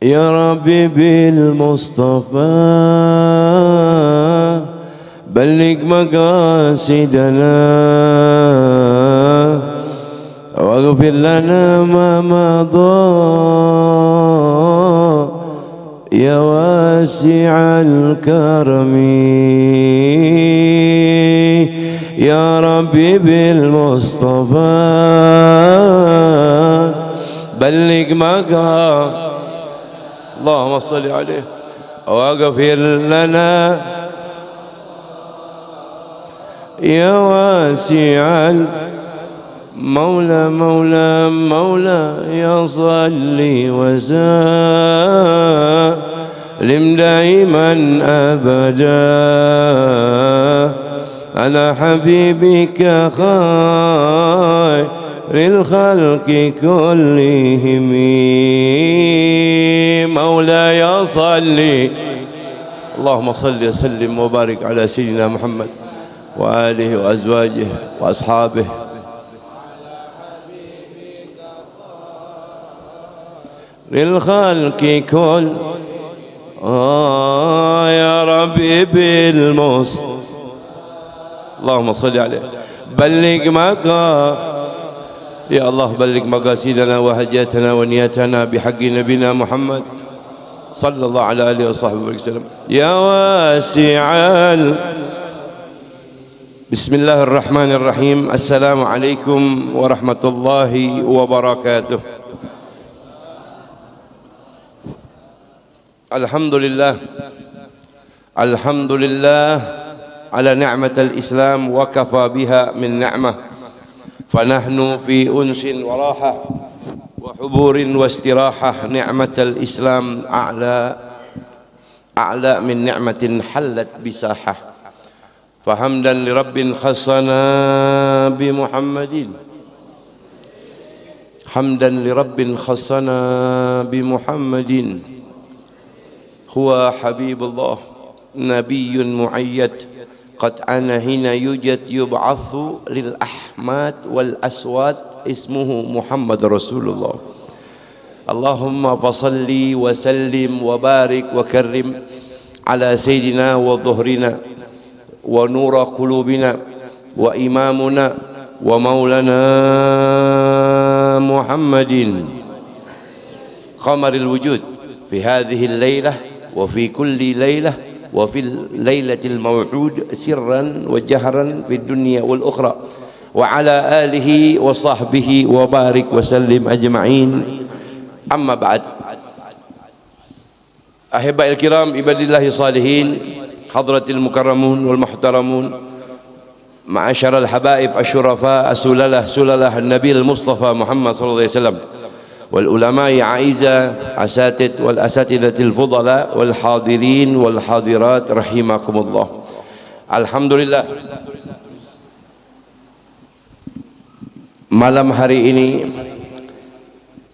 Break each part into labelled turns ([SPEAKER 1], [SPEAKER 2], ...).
[SPEAKER 1] يا ربي بالمصطفى بلغ مقاصدنا واغفر لنا ما مضى يا واسع الكرم يا ربي بالمصطفى بلغ مقاصدنا اللهم صل عليه واغفر لنا يا واسع مولى مولى مولى يا صلي وسلم دائما أبدا على حبيبك خير الخلق كلهم مولاي صلي اللهم صل وسلم وبارك على سيدنا محمد وآله وأزواجه وأصحابه للخلق كل يا ربي بالمصطفى اللهم صل عليه بلغ مقام يا الله بلغ مقاصدنا وحاجاتنا ونياتنا بحق نبينا محمد صلى الله على آله وصحبه وسلم يا واسع بسم الله الرحمن الرحيم السلام عليكم ورحمة الله وبركاته الحمد لله على نعمة الإسلام وكفى بها من نعمة فنحن في أنس وراحة وحبور واستراحة نعمة الإسلام أعلى من نعمة حلت بساحة فحمدا لرب خصنا بمحمد حمدا لرب خصنا بمحمد هو حبيب الله نبي معيد قد أنا هنا يوجد يبعث للأحماد والأسواد اسمه محمد رسول الله اللهم فصل وسلم وبارك وكرم على سيدنا وظهرنا ونور قلوبنا وإمامنا ومولانا محمد قمر الوجود في هذه الليلة وفي كل ليلة وفي الليلة الموعود سرا وجهرا في الدنيا والأخرى وعلى آله وصحبه وبارك وسلم أجمعين أما بعد أحبائي الكرام عباد الله الصالحين حضرة المكرمون والمحترمون معاشر الحبائب الشرفاء سلالة النبي المصطفى محمد صلى الله عليه وسلم والعلماء عائزة أساتذة والأساتذة الفضلاء والحاضرين والحاضرات رحمكم الله Alhamdulillah malam hari ini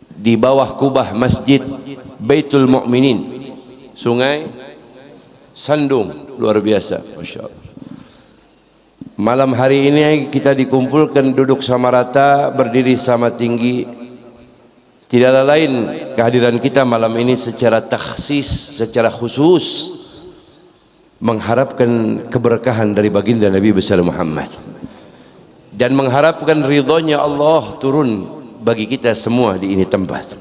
[SPEAKER 1] di bawah kubah Masjid Baitul Mu'minin Sungai Sandung luar biasa Masya Allah. Malam hari ini kita dikumpulkan duduk sama rata berdiri sama tinggi. Tidak ada lain kehadiran kita malam ini secara takhsis, secara khusus mengharapkan keberkahan dari baginda Nabi besar Muhammad dan mengharapkan ridhonya Allah turun bagi kita semua di ini tempat.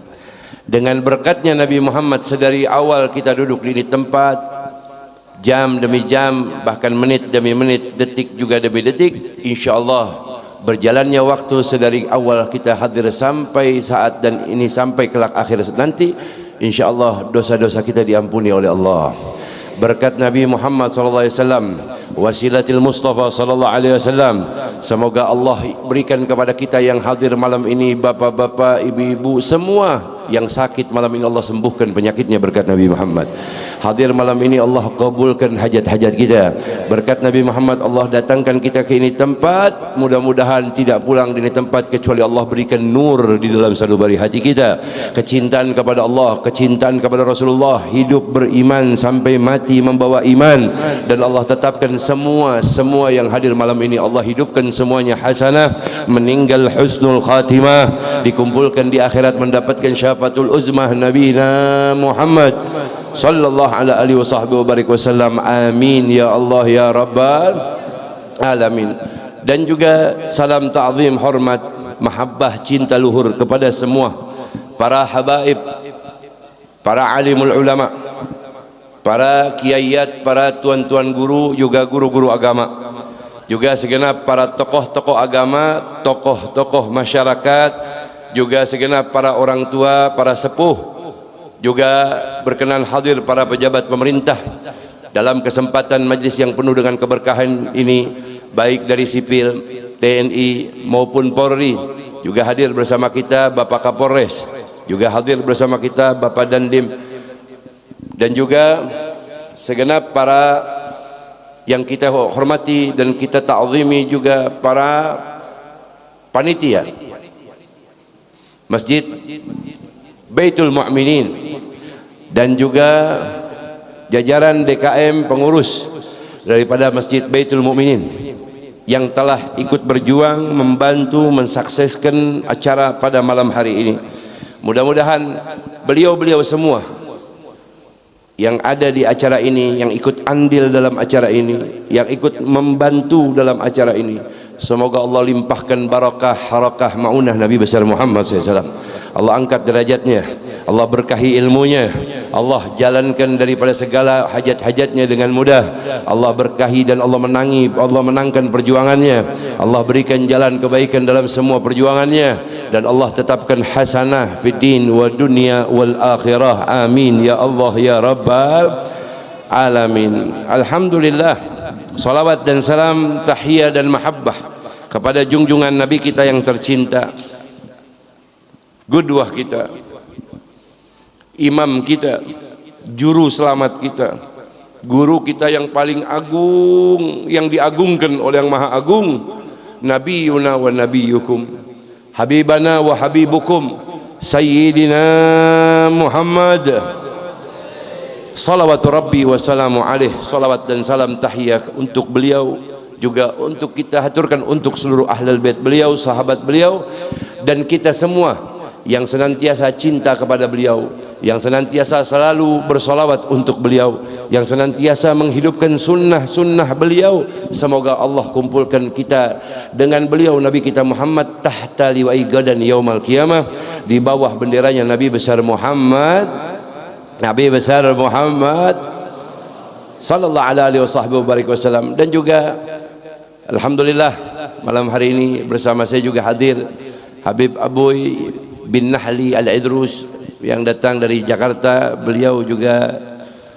[SPEAKER 1] Dengan berkatnya Nabi Muhammad sedari awal kita duduk di ini tempat, jam demi jam, bahkan menit demi menit, detik juga demi detik, insyaallah berjalannya waktu sedari awal kita hadir sampai saat dan ini sampai kelak akhir nanti, insyaallah dosa-dosa kita diampuni oleh Allah berkat Nabi Muhammad sallallahu alaihi wasallam, wasilatil Mustafa sallallahu alaihi wasallam. Semoga Allah berikan kepada kita yang hadir malam ini, bapak-bapak, ibu-ibu, semua yang sakit malam ini Allah sembuhkan penyakitnya berkat Nabi Muhammad. Hadir malam ini Allah kabulkan hajat-hajat kita berkat Nabi Muhammad. Allah datangkan kita ke ini tempat, mudah-mudahan tidak pulang di ini tempat kecuali Allah berikan nur di dalam sanubari hati kita, kecintaan kepada Allah, kecintaan kepada Rasulullah, hidup beriman sampai mati membawa iman, dan Allah tetapkan semua yang hadir malam ini Allah hidupkan semuanya hasanah, meninggal husnul khatimah, dikumpulkan di akhirat mendapatkan syafaat khilafatul uzmah nabiyina Muhammad sallallahu alaihi wasallam. Amin ya Allah ya rabbal alamin. Dan juga salam ta'zim, hormat, mahabbah, cinta luhur kepada semua para habaib, para alimul ulama, para kiaiat, para tuan-tuan guru, juga guru-guru agama, juga segenap para tokoh-tokoh agama, tokoh-tokoh masyarakat, juga segenap para orang tua, para sepuh, juga berkenan hadir para pejabat pemerintah dalam kesempatan majlis yang penuh dengan keberkahan ini, baik dari sipil, TNI maupun Polri. Juga hadir bersama kita Bapak Kapolres, juga hadir bersama kita Bapak Dandim, dan juga segenap para yang kita hormati dan kita ta'zimi, juga para panitia Masjid Baitul Mu'minin, dan juga jajaran DKM pengurus daripada Masjid Baitul Mu'minin yang telah ikut berjuang membantu mensukseskan acara pada malam hari ini. Mudah-mudahan beliau-beliau semua yang ada di acara ini, yang ikut andil dalam acara ini, yang ikut membantu dalam acara ini, semoga Allah limpahkan barakah, harakah, maunah Nabi besar Muhammad SAW. Allah angkat derajatnya, Allah berkahi ilmunya, Allah jalankan daripada segala hajat-hajatnya dengan mudah, Allah berkahi dan Allah menangkan perjuangannya, Allah berikan jalan kebaikan dalam semua perjuangannya, dan Allah tetapkan hasanah fid din wa dunya wal akhirah. Amin ya Allah ya rabbal alamin. Alhamdulillah, salawat dan salam, tahiyah dan mahabbah kepada junjungan Nabi kita yang tercinta, qudwah kita, imam kita, juru selamat kita, guru kita yang paling agung, yang diagungkan oleh yang maha agung, nabiyuna wa nabiyukum, habibana wa habibukum, sayyidina Muhammad salawatu rabbi wa salamu alaih. Salawat dan salam tahiyah untuk beliau, juga untuk kita haturkan untuk seluruh ahlul bait beliau, sahabat beliau, dan kita semua yang senantiasa cinta kepada beliau, yang senantiasa selalu bersolawat untuk beliau, yang senantiasa menghidupkan sunnah-sunnah beliau. Semoga Allah kumpulkan kita dengan beliau Nabi kita Muhammad tahta liwa'i gadan yaumal qiyamah, di bawah benderanya Nabi besar Muhammad, Nabi besar Muhammad sallallahu alaihi wasallam. Dan juga alhamdulillah malam hari ini bersama saya juga hadir Habib Abuy bin Nahli Al-Idrus yang datang dari Jakarta. Beliau juga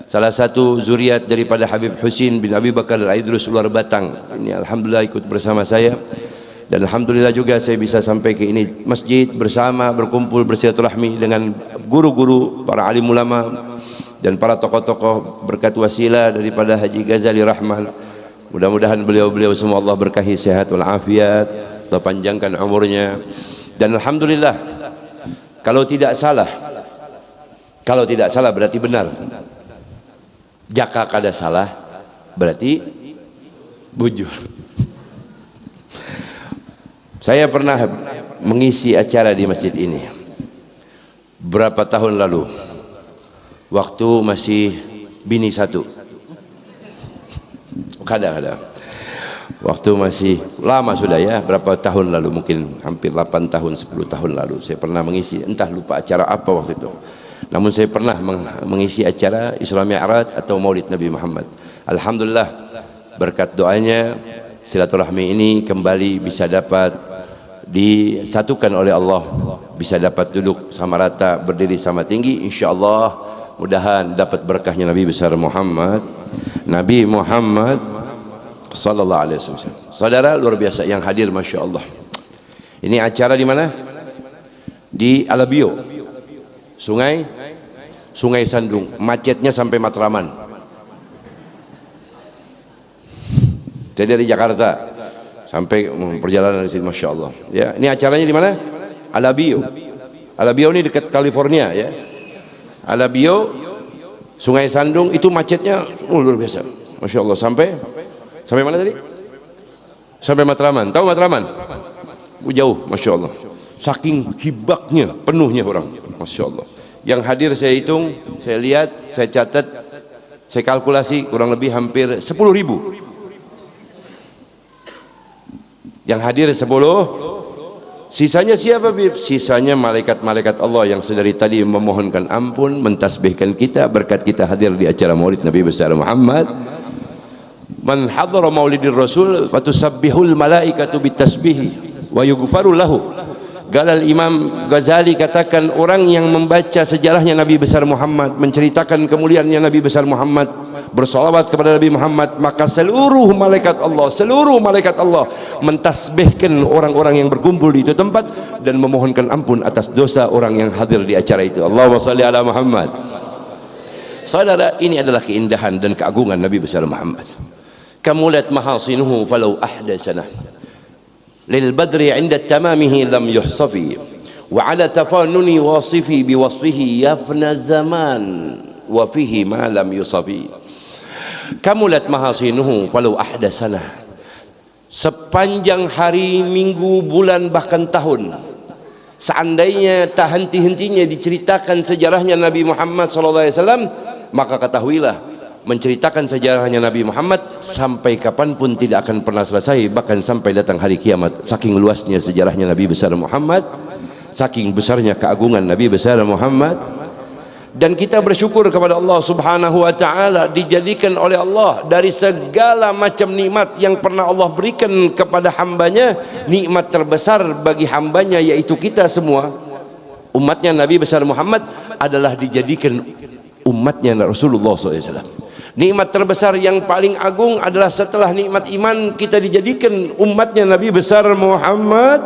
[SPEAKER 1] salah satu zuriat daripada Habib Husin bin Abi Bakar Al-Idrus luar Batang. Ini alhamdulillah ikut bersama saya, dan alhamdulillah juga saya bisa sampai ke ini masjid bersama, berkumpul bersilaturahmi dengan guru-guru, para alim ulama dan para tokoh-tokoh berkat wasilah daripada Haji Ghazali Rahman. Mudah-mudahan beliau-beliau semua Allah berkahi sehat wal afiat, Allah panjangkan umurnya. Dan alhamdulillah, kalau tidak salah berarti benar. Jaka kada salah berarti bujur. Saya pernah mengisi acara di masjid ini berapa tahun lalu, waktu masih bini satu. Kada waktu masih lama sudah ya, berapa tahun lalu, mungkin hampir 8 tahun 10 tahun lalu saya pernah mengisi, entah lupa acara apa waktu itu, namun saya pernah mengisi acara Isra Mi'raj atau Maulid Nabi Muhammad. Alhamdulillah, berkat doanya silaturahmi ini kembali bisa dapat disatukan oleh Allah, bisa dapat duduk sama rata, berdiri sama tinggi, insyaallah. Mudahan dapat berkahnya Nabi besar Muhammad, Nabi Muhammad sallallahu alaihi wasallam. Saudara luar biasa yang hadir, masya Allah. Ini acara di mana? Di Alabio, Sungai Sandung. Macetnya sampai Matraman. Saya dari Jakarta sampai perjalanan di sini, masya Allah. Ya, ini acaranya di mana? Alabio. Alabio ini dekat California ya. Alabio, Sungai Sandung, itu macetnya luar biasa, masya Allah. Sampai mana tadi? Sampai Matraman. Tahu Matraman? Jauh, masya Allah. Saking hibaknya, penuhnya orang. Masya Allah. Yang hadir saya hitung, saya lihat, saya catat, saya kalkulasi kurang lebih hampir 10.000. Yang hadir 10. Sisanya siapa, Bib? Sisanya malaikat-malaikat Allah yang sedari tadi memohonkan ampun, mentasbihkan kita berkat kita hadir di acara Maulid Nabi besar Muhammad. Man hadara maulidir rasul fatusabbihul malaikatu bitasbihi wa yughfaru lahu. Galal Imam Ghazali katakan, orang yang membaca sejarahnya Nabi besar Muhammad, menceritakan kemuliaannya Nabi besar Muhammad, bersolawat kepada Nabi Muhammad, maka seluruh malaikat Allah mentasbihkan orang-orang yang berkumpul di itu tempat dan memohonkan ampun atas dosa orang yang hadir di acara itu. Allahumma salli ala Muhammad. Saudara, ini adalah keindahan dan keagungan Nabi besar Muhammad. Kamulat mahasinuhu falau ahdasana lil badri 'inda tamamihi lam yuhsafi wa 'ala tafannuni wasifi biwasfihi yafna zaman wa fihi ma lam yusafi. Kamulat mahasinuhu falau ahdasana, sepanjang hari, minggu, bulan, bahkan tahun, seandainya tak henti-hentinya diceritakan sejarahnya Nabi Muhammad SAW, maka ketahuilah, menceritakan sejarahnya Nabi Muhammad sampai kapanpun tidak akan pernah selesai, bahkan sampai datang hari kiamat. Saking luasnya sejarahnya Nabi besar Muhammad, saking besarnya keagungan Nabi besar Muhammad. Dan kita bersyukur kepada Allah Subhanahu wa ta'ala, dijadikan oleh Allah dari segala macam nikmat yang pernah Allah berikan kepada hambanya, nikmat terbesar bagi hambanya yaitu kita semua umatnya Nabi besar Muhammad adalah dijadikan umatnya Rasulullah SAW. Nikmat terbesar yang paling agung adalah setelah nikmat iman, kita dijadikan umatnya Nabi besar Muhammad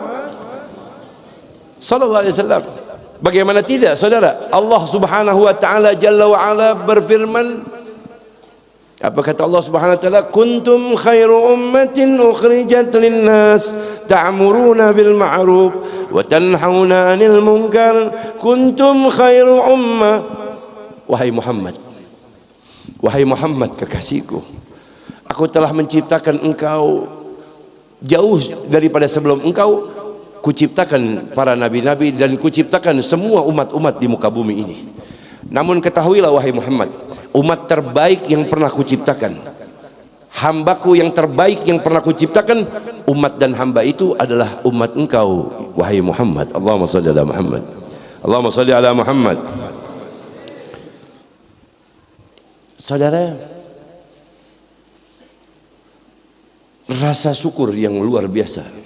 [SPEAKER 1] sallallahu alaihi wasallam. Bagaimana tidak, saudara? Allah Subhanahu wa taala jalla wa ala berfirman, apa kata Allah Subhanahu wa taala? Kuntum khairu ummatin ukhrijat linnas ta'muruna bil ma'ruf wa tanhauna 'anil munkar kuntum khairu ummah. Wahai Muhammad kekasihku, aku telah menciptakan engkau jauh daripada sebelum engkau. Kuciptakan para nabi-nabi dan kuciptakan semua umat-umat di muka bumi ini. Namun ketahuilah wahai Muhammad, umat terbaik yang pernah kuciptakan, hambaku yang terbaik yang pernah kuciptakan, umat dan hamba itu adalah umat engkau wahai Muhammad. Allahumma salli ala Muhammad. Allahumma salli ala Muhammad. Saudara, rasa syukur yang luar biasa.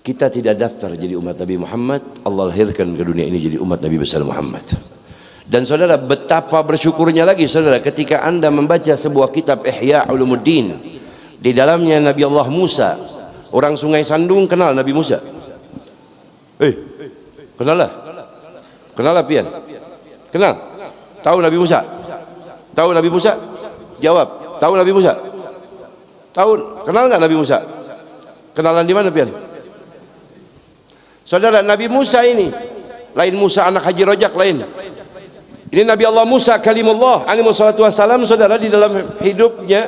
[SPEAKER 1] Kita tidak daftar jadi umat Nabi Muhammad, Allah lahirkan ke dunia ini jadi umat Nabi besar Muhammad. Dan saudara, betapa bersyukurnya lagi saudara ketika anda membaca sebuah kitab Ihya Ulumuddin, di dalamnya Nabi Allah Musa, orang Sungai Sandung kenal Nabi Musa? Kenal lah pian? Kenal? Tahu Nabi Musa? Tahu Nabi Musa? Jawab. Tahu Nabi Musa? Tahu? Kenal nggak Nabi Musa? Kenalan di mana pian? Saudara, Nabi Musa ini lain Musa anak Haji Rojak, lain. Ini Nabi Allah Musa kalimullah alaihi wassalatu wassalam. Saudara, di dalam hidupnya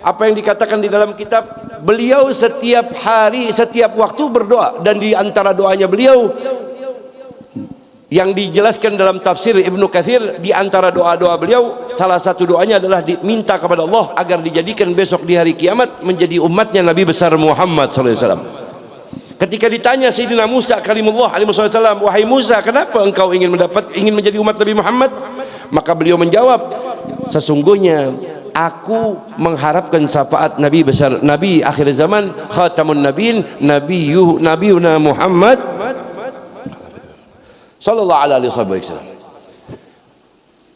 [SPEAKER 1] apa yang dikatakan di dalam kitab, beliau setiap hari, setiap waktu berdoa, dan di antara doanya beliau yang dijelaskan dalam tafsir Ibnu Katsir, di antara doa-doa beliau salah satu doanya adalah diminta kepada Allah agar dijadikan besok di hari kiamat menjadi umatnya Nabi besar Muhammad sallallahu alaihi wasallam. Ketika ditanya Sayyidina Musa kalimullah alaihi wasallam, wahai Musa, kenapa engkau ingin menjadi umat Nabi Muhammad? Maka beliau menjawab, sesungguhnya aku mengharapkan syafaat Nabi besar, Nabi akhir zaman, khatamun nabiin, nabiyuna Muhammad sallallahu alaihi wasallam.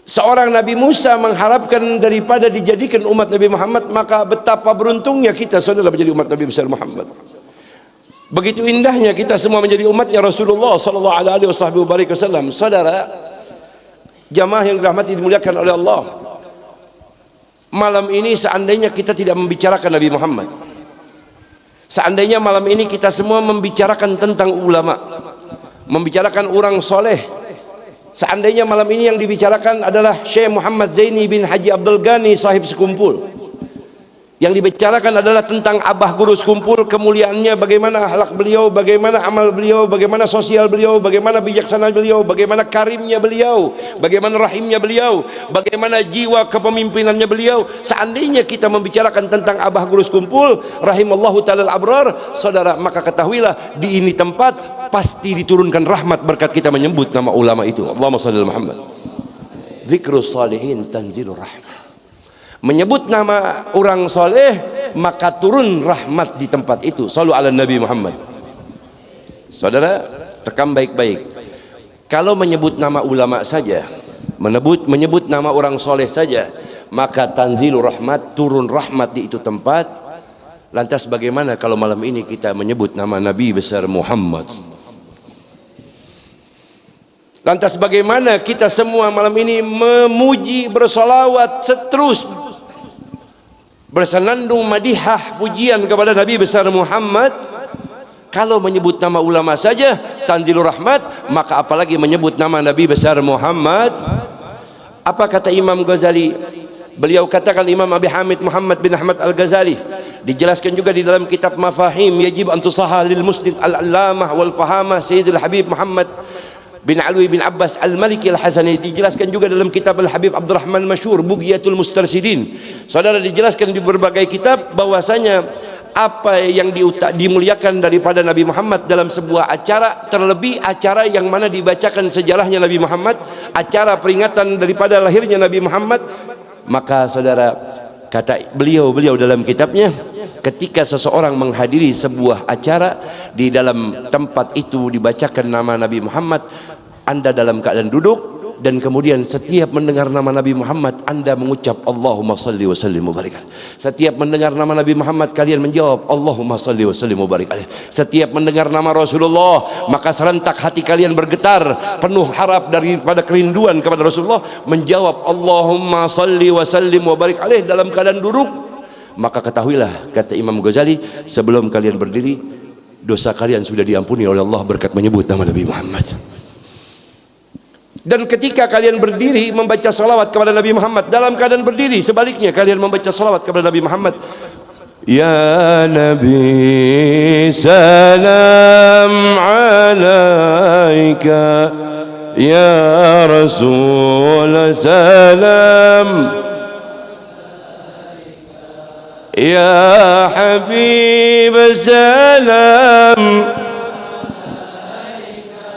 [SPEAKER 1] Seorang Nabi Musa mengharapkan daripada dijadikan umat Nabi Muhammad, maka betapa beruntungnya kita saudara menjadi umat Nabi besar Muhammad. Begitu indahnya kita semua menjadi umatnya Rasulullah sallallahu alaihi wasallam. Saudara, jamaah yang dirahmati dimuliakan oleh Allah, malam ini seandainya kita tidak membicarakan Nabi Muhammad, seandainya malam ini kita semua membicarakan tentang ulama, membicarakan orang soleh, seandainya malam ini yang dibicarakan adalah Syekh Muhammad Zaini bin Haji Abdul Ghani sahib sekumpul, Yang dibicarakan adalah tentang Abah Guru Sekumpul, kemuliaannya, bagaimana akhlak beliau, bagaimana amal beliau, bagaimana sosial beliau, bagaimana bijaksana beliau, bagaimana karimnya beliau, bagaimana rahimnya beliau, bagaimana jiwa kepemimpinannya beliau. Seandainya kita membicarakan tentang Abah Guru Sekumpul rahimallahu ta'ala al-abrar, saudara, maka ketahuilah di ini tempat pasti diturunkan rahmat berkat kita menyebut nama ulama itu. Allahumma shalli ala Muhammad. Dzikrus salihin tanzilur rahmah. Menyebut nama orang soleh maka turun rahmat di tempat itu. Shallu ala Nabi Muhammad. Saudara, rekam baik-baik. Kalau menyebut nama ulama saja, menyebut nama orang soleh saja, maka tanzilur rahmat, turun rahmat di itu tempat. Lantas bagaimana kalau malam ini kita menyebut nama Nabi besar Muhammad? Lantas bagaimana kita semua malam ini memuji, bersolawat seterus, bersenandung madihah pujian kepada Nabi besar Muhammad? Kalau menyebut nama ulama saja tanzilur rahmat, maka apalagi menyebut nama Nabi besar Muhammad? Apa kata Imam Ghazali? Beliau katakan, Imam Abi Hamid Muhammad bin Ahmad Al-Ghazali, dijelaskan juga di dalam kitab Mafahim Yajib an Tusaha lil Musnid Al-Allamah wal Fahamah Sayyidul Habib Muhammad bin Alwi bin Abbas Al-Maliki Al-Hasani, dijelaskan juga dalam kitab Al-Habib Abdurrahman Masyhur Bughyatul Mustarsidin. Saudara, dijelaskan di berbagai kitab bahwasanya apa yang dimuliakan daripada Nabi Muhammad dalam sebuah acara, terlebih acara yang mana dibacakan sejarahnya Nabi Muhammad, acara peringatan daripada lahirnya Nabi Muhammad, maka saudara, kata beliau dalam kitabnya, ketika seseorang menghadiri sebuah acara, di dalam tempat itu dibacakan nama Nabi Muhammad, Anda dalam keadaan duduk, dan kemudian setiap mendengar nama Nabi Muhammad Anda mengucap Allahumma salli wa sallim wa barik alaih. Setiap mendengar nama Nabi Muhammad kalian menjawab Allahumma salli wa sallim wa barik alaih. Setiap mendengar nama Rasulullah maka serentak hati kalian bergetar penuh harap daripada kerinduan kepada Rasulullah, menjawab Allahumma salli wa sallim wa barik alaih dalam keadaan duduk. Maka ketahuilah, kata Imam Ghazali, sebelum kalian berdiri dosa kalian sudah diampuni oleh Allah berkat menyebut nama Nabi Muhammad. Dan ketika kalian berdiri membaca salawat kepada Nabi Muhammad dalam keadaan berdiri, sebaliknya kalian membaca salawat kepada Nabi Muhammad, ya Nabi salam alaika, ya Rasul salam, ya Habib salam,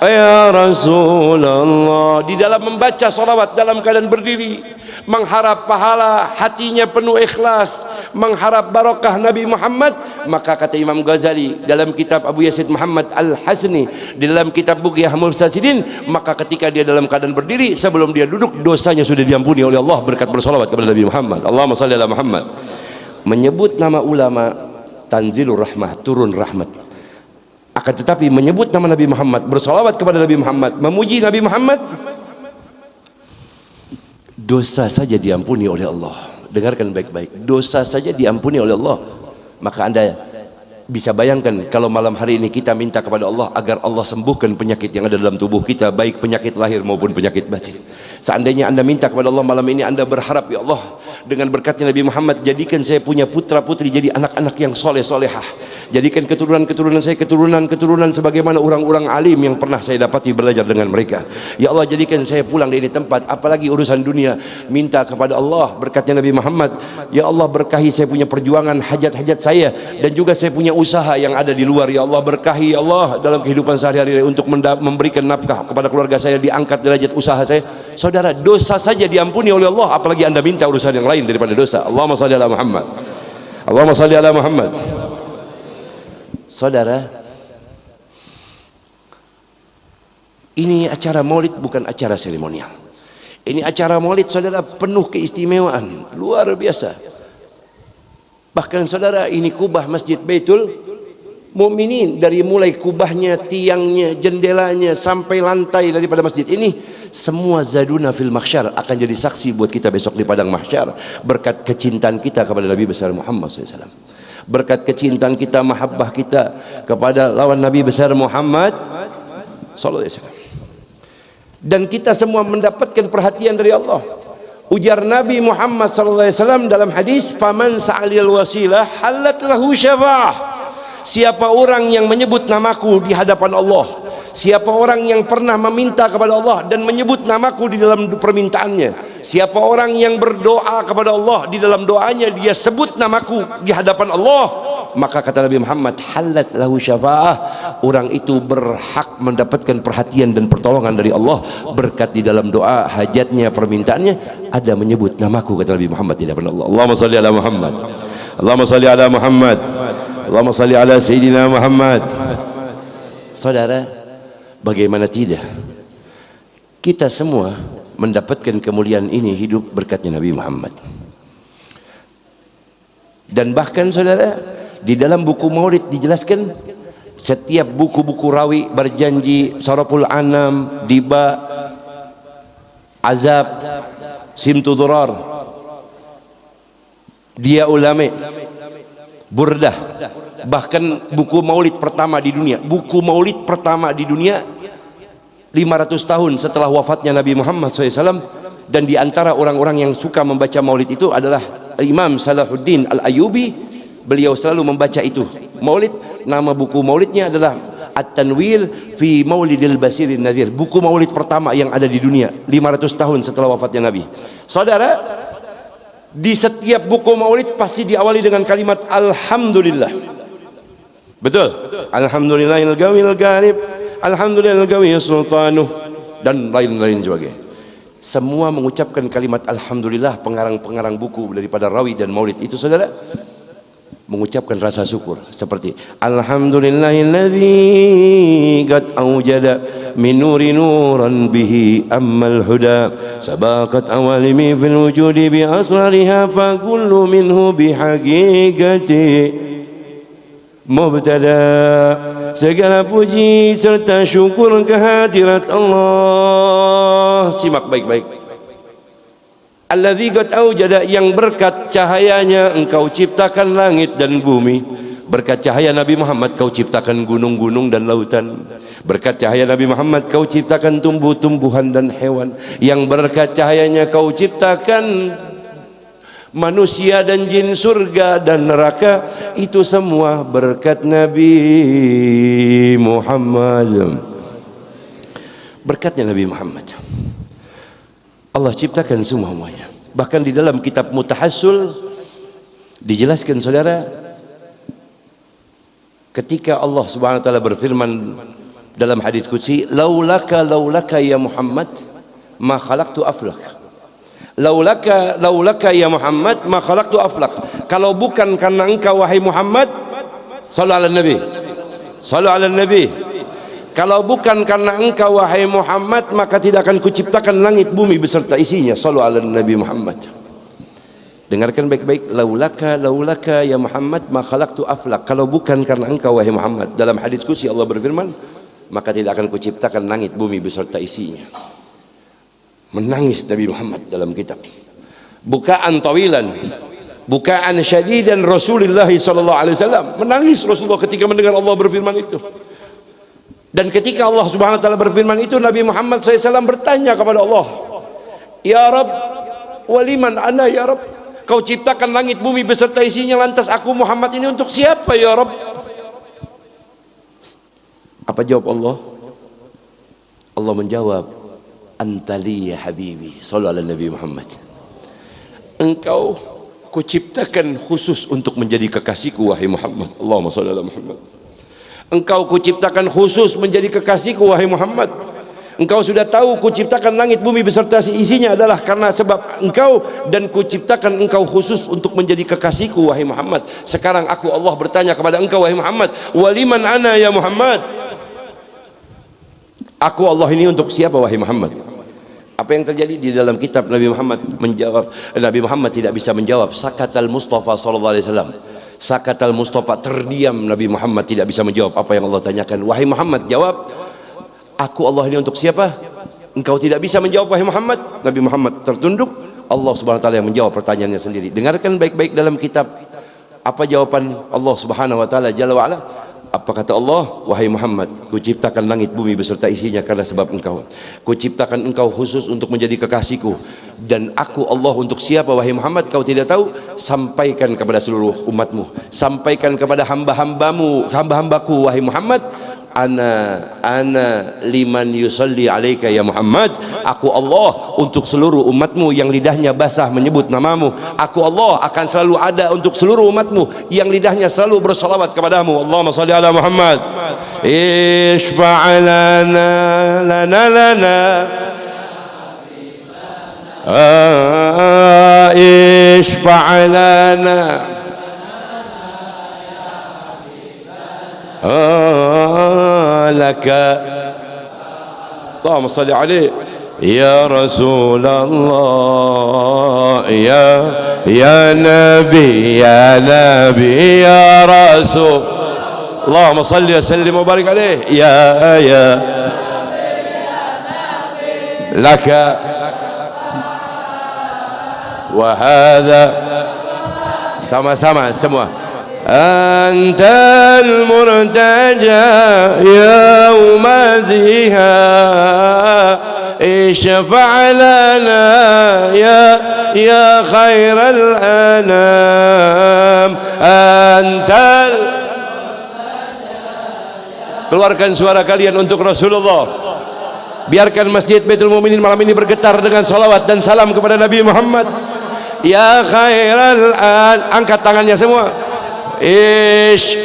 [SPEAKER 1] ya Rasulullah. Di dalam membaca salawat dalam keadaan berdiri, mengharap pahala, hatinya penuh ikhlas, mengharap barokah Nabi Muhammad. Maka kata Imam Ghazali dalam kitab Abu Yazid Muhammad Al-Hasni, di dalam kitab Bughyatul Mustarsidin, maka ketika dia dalam keadaan berdiri, sebelum dia duduk, dosanya sudah diampuni oleh Allah berkat bersalawat kepada Nabi Muhammad. Allahumma shalli ala Muhammad. Menyebut nama ulama tanzilur rahmah, turun rahmat. Akan tetapi menyebut nama Nabi Muhammad, bersalawat kepada Nabi Muhammad, memuji Nabi Muhammad, dosa saja diampuni oleh Allah. Dengarkan baik-baik, dosa saja diampuni oleh Allah. Maka Anda bisa bayangkan kalau malam hari ini kita minta kepada Allah agar Allah sembuhkan penyakit yang ada dalam tubuh kita, baik penyakit lahir maupun penyakit batin. Seandainya Anda minta kepada Allah malam ini, Anda berharap, ya Allah, dengan berkatnya Nabi Muhammad, jadikan saya punya putra putri jadi anak-anak yang soleh solehah, jadikan keturunan saya keturunan sebagaimana orang-orang alim yang pernah saya dapati belajar dengan mereka. Ya Allah, jadikan saya pulang dari tempat, apalagi urusan dunia, minta kepada Allah berkatnya Nabi Muhammad, ya Allah berkahi saya punya perjuangan, hajat-hajat saya, dan juga saya punya usaha yang ada di luar. Ya Allah berkahi, ya Allah, dalam kehidupan sehari-hari untuk memberikan nafkah kepada keluarga saya, diangkat derajat usaha saya. Saudara, dosa saja diampuni oleh Allah, apalagi Anda minta urusan yang lain daripada dosa. Allahumma shalli ala Muhammad. Allahumma shalli ala Muhammad. Saudara, ini acara maulid bukan acara seremonial. Ini acara maulid, saudara, penuh keistimewaan luar biasa. Bahkan saudara, ini kubah Masjid Baitul Mukminin, dari mulai kubahnya, tiangnya, jendelanya, sampai lantai daripada masjid ini, semua zaduna fil mahsyar, akan jadi saksi buat kita besok di padang mahsyar, berkat kecintaan kita kepada Nabi besar Muhammad SAW, berkat kecintaan kita, mahabbah kita kepada lawan Nabi besar Muhammad SAW. Dan kita semua mendapatkan perhatian dari Allah. Ujar Nabi Muhammad SAW dalam hadis, faman sa'alil wasilah halat lahu syafa'ah. Siapa orang yang menyebut namaku di hadapan Allah, siapa orang yang pernah meminta kepada Allah dan menyebut namaku di dalam permintaannya, siapa orang yang berdoa kepada Allah, di dalam doanya dia sebut namaku di hadapan Allah, maka kata Nabi Muhammad, halat lahu syafa'ah, orang itu berhak mendapatkan perhatian dan pertolongan dari Allah berkat di dalam doa hajatnya, permintaannya ada menyebut namaku, kata Nabi Muhammad di hadapan Allah. Allahumma salli ala Muhammad, Allahumma salli ala Muhammad, Allahumma salli ala Sayyidina Muhammad. Saudara, bagaimana tidak kita semua mendapatkan kemuliaan ini hidup berkatnya Nabi Muhammad. Dan bahkan saudara, di dalam buku Maulid dijelaskan, setiap buku-buku rawi berjanji Saraful Anam, Diba, Azab, Simtu Durar, Dia Ulame, Burdah, bahkan buku maulid pertama di dunia, buku maulid pertama di dunia 500 tahun setelah wafatnya Nabi Muhammad SAW. Dan di antara orang-orang yang suka membaca maulid itu adalah Imam Salahuddin Al-Ayyubi. Beliau selalu membaca itu maulid. Nama buku maulidnya adalah At-Tanwir fi Maulidil Basirin Nadhir, buku maulid pertama yang ada di dunia 500 tahun setelah wafatnya Nabi. Saudara, di setiap buku maulid pasti diawali dengan kalimat alhamdulillah. Betul? Alhamdulillahil gawil garib, alhamdulillahil gawil sultanuh, dan lain-lain sebagainya. Semua mengucapkan kalimat alhamdulillah. Pengarang-pengarang buku daripada rawi dan maulid itu saudara mengucapkan rasa syukur seperti alhamdulillahilladzi qad awjada min nuri nuran bihi ammal huda sabaqat awalimi fil wujudi bi asrariha fa kullu minhu bi haqiqati mubtada. Segala puji serta syukur kehadirat Allah. Simak baik-baik. Alladzi qad awjada, yang berkat cahayanya engkau ciptakan langit dan bumi. Berkat cahaya Nabi Muhammad kau ciptakan gunung-gunung dan lautan. Berkat cahaya Nabi Muhammad kau ciptakan tumbuh-tumbuhan dan hewan. Yang berkat cahayanya kau ciptakan manusia dan jin, surga dan neraka. Itu semua berkat Nabi Muhammad. Berkatnya Nabi Muhammad Allah ciptakan semuanya. Bahkan di dalam kitab Mutahassul dijelaskan saudara, ketika Allah Subhanahu wa taala berfirman dalam hadis qudsi, laulaka ya Muhammad ma khalaqtu aflak. Laulaka ya Muhammad ma khalaqtu aflak. Kalau bukan karena engkau wahai Muhammad, sallallahu alaihi nabi, sallallahu alaihi nabi, kalau bukan karena engkau wahai Muhammad, maka tidak akan kuciptakan langit bumi beserta isinya. Sallu ala Nabi Muhammad. Dengarkan baik-baik. Laulaka ya Muhammad ma khalaqtu aflak. Kalau bukan karena engkau wahai Muhammad, dalam hadis qudsi Allah berfirman, maka tidak akan kuciptakan langit bumi beserta isinya. Menangis Nabi Muhammad dalam kitab. Bukaan tawilan, bukaan syadidan Rasulullah sallallahu alaihi wasallam. Menangis Rasulullah ketika mendengar Allah berfirman itu. Dan ketika Allah Subhanahu wa taala berfirman itu, Nabi Muhammad SAW bertanya kepada Allah, ya Rabb, waliman ana ya Rabb? Kau ciptakan langit bumi beserta isinya, lantas aku Muhammad ini untuk siapa ya Rabb? Apa jawab Allah? Allah menjawab, antali ya habibi, sallu ala Nabi Muhammad. Engkau kuciptakan khusus untuk menjadi kekasihku wahai Muhammad. Allahumma salli ala Muhammad. Engkau kuciptakan khusus menjadi kekasihku wahai Muhammad. Engkau sudah tahu kuciptakan langit bumi beserta isinya adalah karena sebab engkau, dan kuciptakan engkau khusus untuk menjadi kekasihku wahai Muhammad. Sekarang aku Allah bertanya kepada engkau wahai Muhammad, waliman ana ya Muhammad? Aku Allah ini untuk siapa wahai Muhammad? Apa yang terjadi di dalam kitab Nabi Muhammad menjawab, Nabi Muhammad tidak bisa menjawab. Sakatal Mustafa sallallahu alaihi wasallam. Sakatal Mustafa, terdiam Nabi Muhammad tidak bisa menjawab apa yang Allah tanyakan. Wahai Muhammad, jawab, aku Allah ini untuk siapa? Engkau tidak bisa menjawab wahai Muhammad. Nabi Muhammad tertunduk. Allah Subhanahu wa taala yang menjawab pertanyaannya sendiri. Dengarkan baik-baik dalam kitab apa jawaban Allah Subhanahu wa taala Jalla wa ala. Apa kata Allah? Wahai Muhammad, kuciptakan langit bumi beserta isinya karena sebab engkau. Kuciptakan engkau khusus untuk menjadi kekasihku. Dan aku Allah untuk siapa wahai Muhammad? Kau tidak tahu? Sampaikan kepada seluruh umatmu. Sampaikan kepada hamba-hambaku wahai Muhammad. Ana liman yusalli alaika ya Muhammad. Aku Allah untuk seluruh umatmu yang lidahnya basah menyebut namamu. Aku Allah akan selalu ada untuk seluruh umatmu yang lidahnya selalu bersalawat kepadamu. Allahumma salli ala Muhammad. Ishfa'lana lana ishfa'lana لك اللهم صل عليه يا رسول الله يا نبي يا رسول اللهم صل وسلم وبارك عليه يا لك وهذا sama-sama semua أنت المرتجى يوم زها اشفع لنا يا خير الأنام أنت keluarkan suara kalian untuk Rasulullah. Biarkan masjid Baitul Mu'minin malam ini bergetar dengan salawat dan salam kepada Nabi Muhammad. Ya khairal an, angkat tangannya semua. Ish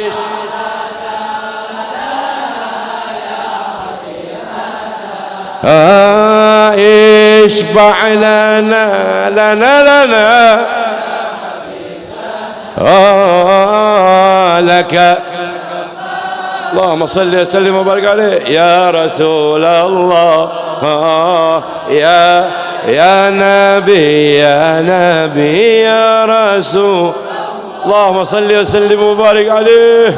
[SPEAKER 1] ishfa' lana laka Allahumma salli wa sallim wa barik alaihi ya Rasulullah ya Nabi ya Rasul اللهم صل وسلم وبارك عليه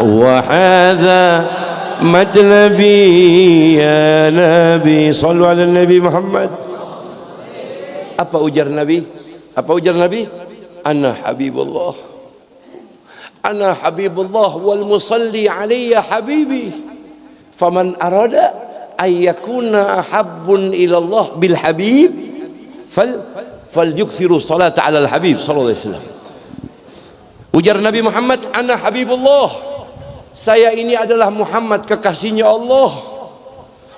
[SPEAKER 1] وهذا مطلبي يا نبي صلوا على النبي محمد. Apa ujar Nabi? Ana habibullah wal musalli alayya habibi faman arada ayyakuna ahabbun ilallah bil habib falyukthiru salata ala al habib sallallahu alaihi wasallam. Ujar Nabi Muhammad, ana habibullah, saya ini adalah Muhammad kekasihnya Allah,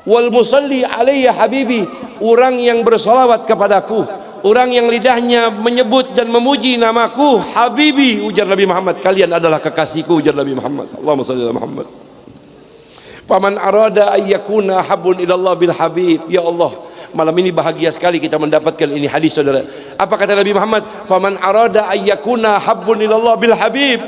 [SPEAKER 1] wal musalli alayya habibi, orang yang bersolawat kepadaku, orang yang lidahnya menyebut dan memuji namaku habibi. Ujar Nabi Muhammad, kalian adalah kekasihku. Ujar Nabi Muhammad, Allahumma shalli ala Muhammad. Faman arada ayyakuna habbun ilallah bil habib. Ya Allah, malam ini bahagia sekali kita mendapatkan ini hadis saudara. Apa kata Nabi Muhammad? Faman arada ayyakuna habbun ilallah bil habib.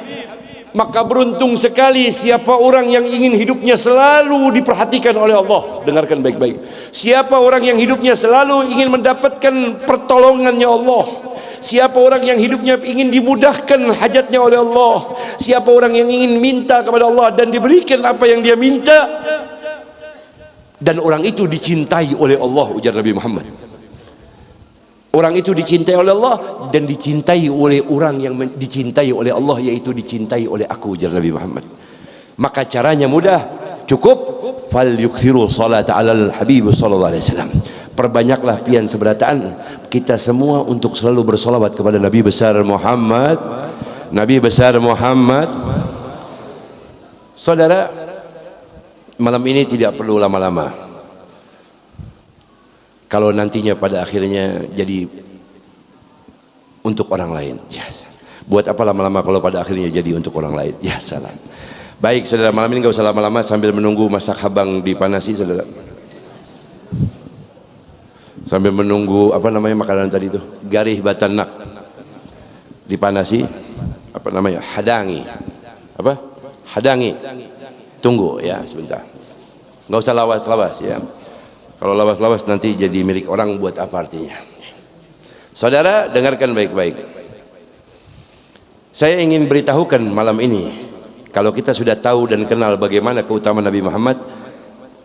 [SPEAKER 1] Maka beruntung sekali siapa orang yang ingin hidupnya selalu diperhatikan oleh Allah. Dengarkan baik-baik. Siapa orang yang hidupnya selalu ingin mendapatkan pertolongannya Allah. Siapa orang yang hidupnya ingin dimudahkan hajatnya oleh Allah. Siapa orang yang ingin minta kepada Allah dan diberikan apa yang dia minta, dan orang itu dicintai oleh Allah. Ujar Nabi Muhammad, orang itu dicintai oleh Allah dan dicintai oleh orang yang dicintai oleh Allah, yaitu dicintai oleh aku. Ujar Nabi Muhammad. Maka caranya mudah, cukup fal yukthiru salata alal habib sallallahu alaihi wasallam. Perbanyaklah pian seberataan kita semua untuk selalu bersolawat kepada Nabi besar Muhammad. Nabi besar Muhammad. Saudara, malam ini tidak perlu lama-lama. Kalau nantinya pada akhirnya jadi untuk orang lain, ya. Buat apa lama-lama kalau pada akhirnya jadi untuk orang lain? Ya salah. Baik saudara, malam ini gak usah lama-lama sambil menunggu masak habang dipanasi saudara. Sambil menunggu apa namanya makanan tadi itu, garih batanak dipanasi, apa namanya, hadangi, apa hadangi, tunggu ya sebentar, nggak usah lawas-lawas ya. Kalau lawas-lawas nanti jadi milik orang, buat apa artinya? Saudara, dengarkan baik-baik. Saya ingin beritahukan malam ini, kalau kita sudah tahu dan kenal bagaimana keutamaan Nabi Muhammad,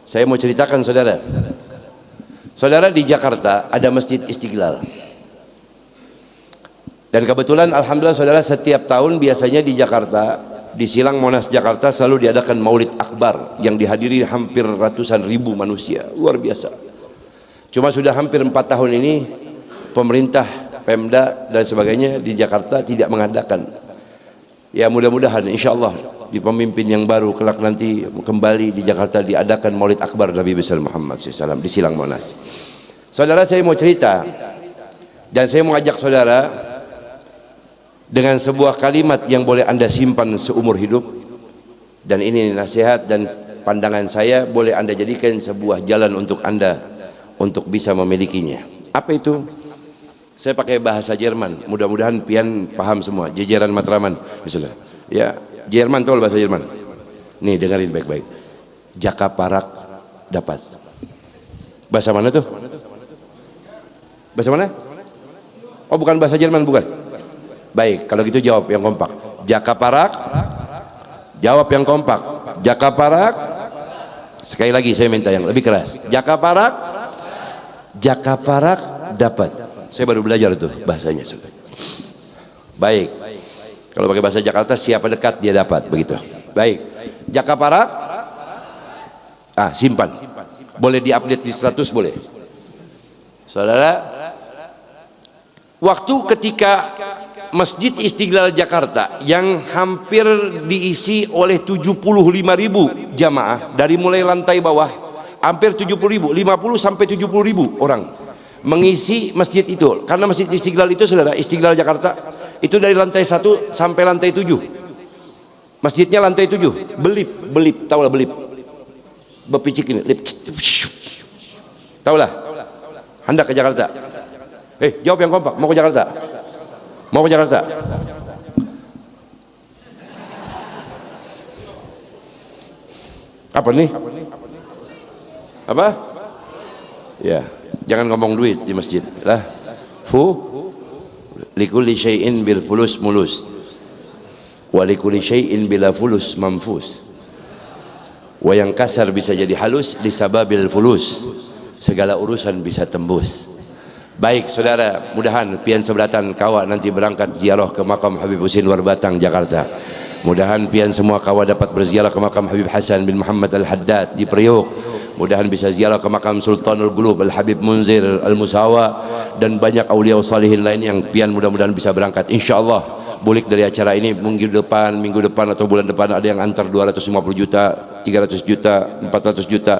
[SPEAKER 1] saya mau ceritakan saudara. Saudara, di Jakarta ada Masjid Istiqlal. Dan kebetulan alhamdulillah saudara, setiap tahun biasanya di Jakarta, di Silang Monas Jakarta selalu diadakan Maulid Akbar yang dihadiri hampir ratusan ribu manusia, luar biasa. Cuma sudah hampir 4 tahun ini pemerintah, Pemda dan sebagainya di Jakarta tidak mengadakan. Ya mudah-mudahan insya Allah di pemimpin yang baru kelak nanti kembali di Jakarta diadakan Maulid Akbar Nabi besar Muhammad SAW di Silang Monas. Saudara, saya mau cerita dan saya mau ajak saudara dengan sebuah kalimat yang boleh anda simpan seumur hidup, dan ini nasihat dan pandangan saya, boleh anda jadikan sebuah jalan untuk anda untuk bisa memilikinya. Apa itu? Saya pakai bahasa Jerman, mudah-mudahan pian paham semua. Jejeran Matraman misalnya, ya Jerman, tahu bahasa Jerman. Nih dengerin baik-baik. Jaka parak dapat. Bahasa mana tuh? Bahasa mana? Oh bukan bahasa Jerman, bukan. Baik, kalau gitu jawab yang kompak. Jaka parak, jawab yang kompak. Jaka parak. Sekali lagi saya minta yang lebih keras. Jaka parak, jaka parak dapat. Saya baru belajar itu bahasanya. Baik. Kalau pakai bahasa Jakarta, siapa dekat dia dapat, begitu. Baik. Jaka parak. Simpan. Boleh diupdate di status, boleh. Saudara, waktu ketika Masjid Istiqlal Jakarta yang hampir diisi oleh 75.000 jamaah dari mulai lantai bawah, hampir 70.000, 50 sampai 70.000 orang mengisi masjid itu. Karena Masjid Istiqlal itu saudara, Istiqlal Jakarta itu dari lantai 1 sampai lantai 7. Masjidnya lantai 7. Belip, tahu lah belip. Bepicik ini, lip. Tahu lah. Hendak ke Jakarta. Jawab yang kompak, mau ke Jakarta? Mau ke Jakarta? Apa nih? Apa? Ya. Jangan ngomong duit di masjid lah. Likulli syai'in bil fulus mulus wa likulli syai'in bila fulus mamfus. Wa yang kasar bisa jadi halus lisababil fulus. Segala urusan bisa tembus. Baik saudara, mudahan pian seberatan kawa nanti berangkat ziarah ke makam Habib Husin Warbatang Jakarta. Mudahan pian semua kawa dapat berziarah ke makam Habib Hasan bin Muhammad Al-Haddad di Priok. Mudahan bisa ziarah ke makam Sultanul Qulub Al-Habib Munzir Al-Musawa dan banyak aulia salihin lain yang pian mudah-mudahan bisa berangkat insyaallah. Bulik dari acara ini minggu depan atau bulan depan ada yang antar 250 juta, 300 juta, 400 juta.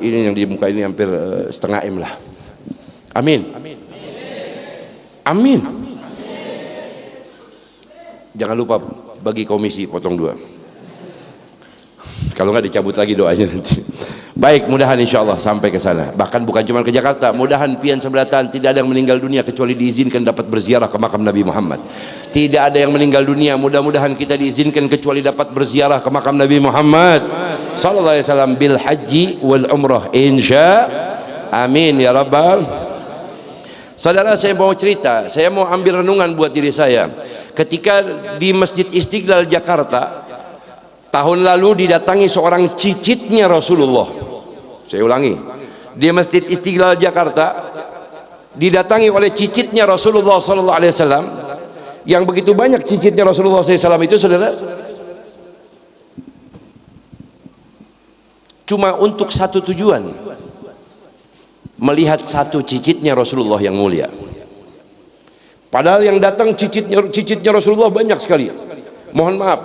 [SPEAKER 1] Ini yang di muka ini hampir setengah M lah. Amin. Amin. Jangan lupa bagi komisi potong 2. Kalau nggak dicabut lagi doanya nanti. Baik, mudahan insya Allah sampai ke sana. Bahkan bukan cuma ke Jakarta, mudahan pian seberatan tidak ada yang meninggal dunia kecuali diizinkan dapat berziarah ke makam Nabi Muhammad. Tidak ada yang meninggal dunia, mudah-mudahan kita diizinkan kecuali dapat berziarah ke makam Nabi Muhammad sallallahu alaihi wasallam bil haji wal umrah insya. Amin ya rabbal. Saudara, saya mau cerita, saya mau ambil renungan buat diri saya. Ketika di Masjid Istiqlal Jakarta tahun lalu didatangi seorang cicitnya Rasulullah. Saya ulangi, di Masjid Istiqlal Jakarta didatangi oleh cicitnya Rasulullah sallallahu alaihi wasallam. Yang begitu banyak cicitnya Rasulullah sallallahu alaihi wasallam itu saudara, cuma untuk satu tujuan, melihat satu cicitnya Rasulullah yang mulia. Padahal yang datang cicitnya Rasulullah banyak sekali. Mohon maaf,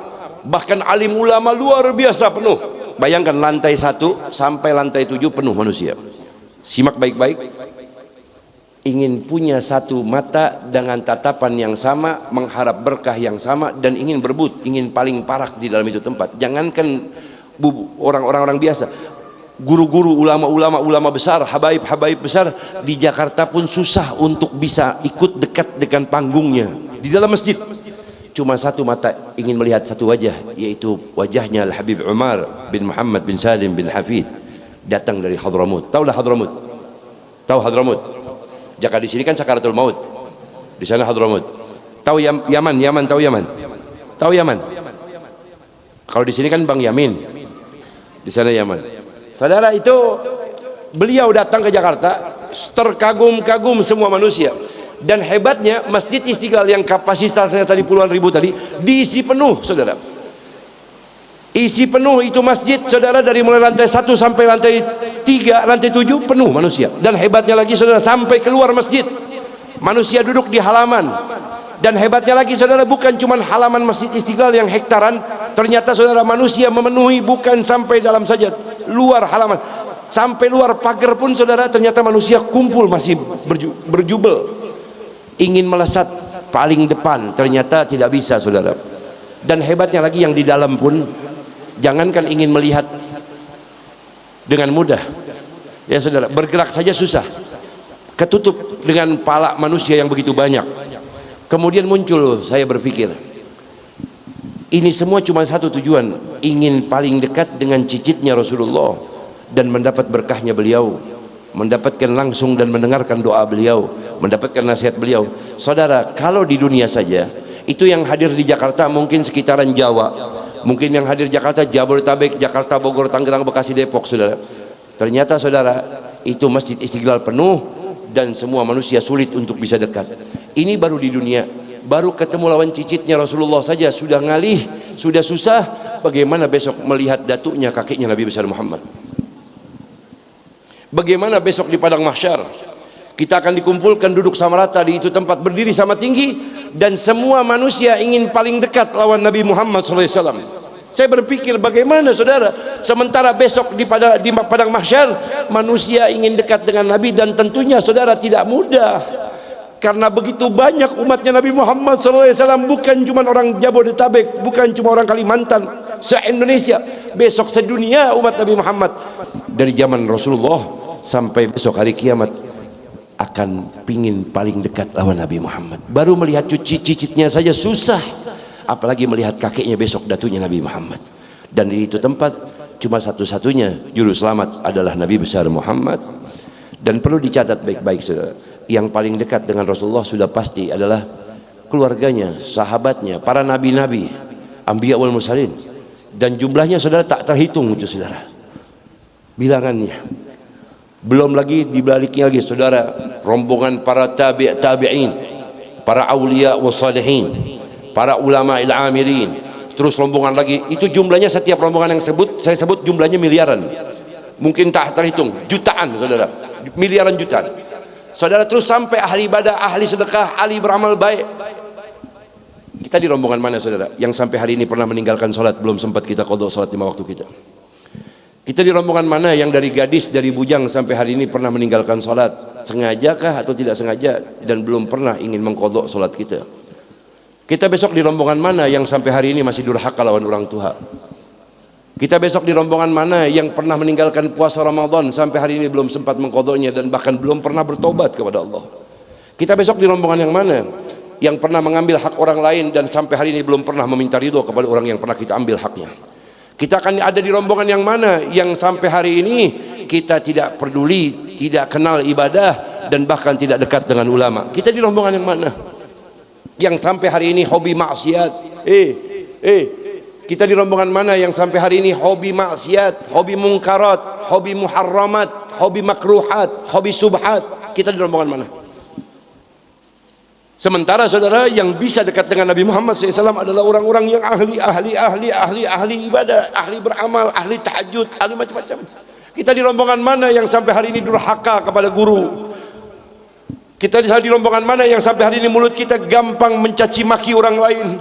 [SPEAKER 1] bahkan alim ulama luar biasa penuh. Bayangkan lantai 1 sampai lantai 7 penuh manusia. Simak baik-baik. Ingin punya satu mata dengan tatapan yang sama, mengharap berkah yang sama, dan ingin berebut, ingin paling parak di dalam itu tempat. Jangankan orang-orang biasa, guru-guru, ulama besar, habaib besar di Jakarta pun susah untuk bisa ikut dekat dengan panggungnya di dalam masjid. Cuma satu mata ingin melihat satu wajah, yaitu wajahnya Al-Habib Umar bin Muhammad bin Salim bin Hafid, datang dari Hadramut. Tahulah Hadramut? Tahu Hadramut? Jaka di sini kan sakaratul maut, di sana Hadramut. Tahu Yaman? Tahu Yaman? Tahu Yaman? Kalau di sini kan Bang Yamin, di sana Yaman. Saudara, itu beliau datang ke Jakarta, terkagum-kagum semua manusia. Dan hebatnya Masjid Istiqlal yang kapasitasnya tadi puluhan ribu tadi diisi penuh, saudara. Isi penuh itu masjid, saudara, dari mulai lantai 1 sampai lantai 3, lantai 7 penuh manusia. Dan hebatnya lagi, saudara, sampai keluar masjid manusia duduk di halaman. Dan hebatnya lagi, saudara, bukan cuma halaman Masjid Istiqlal yang hektaran, ternyata, saudara, manusia memenuhi bukan sampai dalam saja, luar halaman, sampai luar pagar pun, saudara, ternyata manusia kumpul masih berjubel, ingin melesat paling depan, ternyata tidak bisa, saudara. Dan hebatnya lagi yang di dalam pun, jangankan ingin melihat dengan mudah, ya saudara, bergerak saja susah, ketutup dengan pala manusia yang begitu banyak. Kemudian muncul, saya berpikir, ini semua cuma satu tujuan, ingin paling dekat dengan cicitnya Rasulullah dan mendapat berkahnya beliau, mendapatkan langsung dan mendengarkan doa beliau, mendapatkan nasihat beliau. Saudara, kalau di dunia saja, itu yang hadir di Jakarta mungkin sekitaran Jawa, mungkin yang hadir Jakarta Jabodetabek, Jakarta, Bogor, Tangerang, Bekasi, Depok, saudara. Ternyata, saudara, itu Masjid Istiqlal penuh dan semua manusia sulit untuk bisa dekat. Ini baru di dunia, baru ketemu lawan cicitnya Rasulullah saja sudah ngalih, sudah susah, bagaimana besok melihat datuknya, kakeknya Nabi besar Muhammad? Bagaimana besok di padang mahsyar kita akan dikumpulkan duduk sama rata di itu tempat, berdiri sama tinggi, dan semua manusia ingin paling dekat lawan Nabi Muhammad SAW. Saya berpikir bagaimana, saudara, sementara besok di padang mahsyar manusia ingin dekat dengan Nabi, dan tentunya, saudara, tidak mudah karena begitu banyak umatnya Nabi Muhammad SAW, bukan cuma orang Jabodetabek, bukan cuma orang Kalimantan, se-Indonesia, besok sedunia umat Nabi Muhammad. Dari zaman Rasulullah sampai besok hari kiamat akan pingin paling dekat lawan Nabi Muhammad. Baru melihat cicitnya saja susah, apalagi melihat kakeknya besok, datunya Nabi Muhammad. Dan di itu tempat cuma satu-satunya juru selamat adalah Nabi besar Muhammad. Dan perlu dicatat baik-baik, saudara, yang paling dekat dengan Rasulullah sudah pasti adalah keluarganya, sahabatnya, para nabi-nabi, anbiya wal mursalin. Dan jumlahnya, saudara, tak terhitung itu, saudara, bilangannya. Belum lagi dibaliknya lagi, saudara, rombongan para tabi'in, para aulia wa salihin, para ulama il-amirin, terus rombongan lagi, itu jumlahnya, setiap rombongan yang saya sebut jumlahnya miliaran, mungkin tak terhitung, jutaan, saudara, miliaran jutaan, saudara. Terus sampai ahli ibadah, ahli sedekah, ahli beramal baik. Kita di rombongan mana, saudara, yang sampai hari ini pernah meninggalkan sholat, belum sempat kita qadha sholat 5 waktu kita? Kita di rombongan mana yang dari gadis, dari bujang sampai hari ini pernah meninggalkan sholat, sengajakah atau tidak sengaja, dan belum pernah ingin mengqadha sholat kita? Kita besok di rombongan mana yang sampai hari ini masih durhaka lawan orang tua? Kita besok di rombongan mana yang pernah meninggalkan puasa Ramadan sampai hari ini belum sempat mengqadhanya dan bahkan belum pernah bertobat kepada Allah? Kita besok di rombongan yang mana yang pernah mengambil hak orang lain dan sampai hari ini belum pernah meminta ridho kepada orang yang pernah kita ambil haknya? Kita akan ada di rombongan yang mana yang sampai hari ini kita tidak peduli, tidak kenal ibadah, dan bahkan tidak dekat dengan ulama? Kita di rombongan yang mana yang sampai hari ini hobi maksiat? Kita di rombongan mana yang sampai hari ini hobi maksiat, hobi mungkarat, hobi muharramat, hobi makruhat, hobi subhat? Kita di rombongan mana? Sementara, saudara, yang bisa dekat dengan Nabi Muhammad SAW adalah orang-orang yang ahli ibadah, ahli beramal, ahli tahajud, ahli macam-macam. Kita di rombongan mana yang sampai hari ini durhaka kepada guru? Kita di rombongan mana yang sampai hari ini mulut kita gampang mencaci maki orang lain?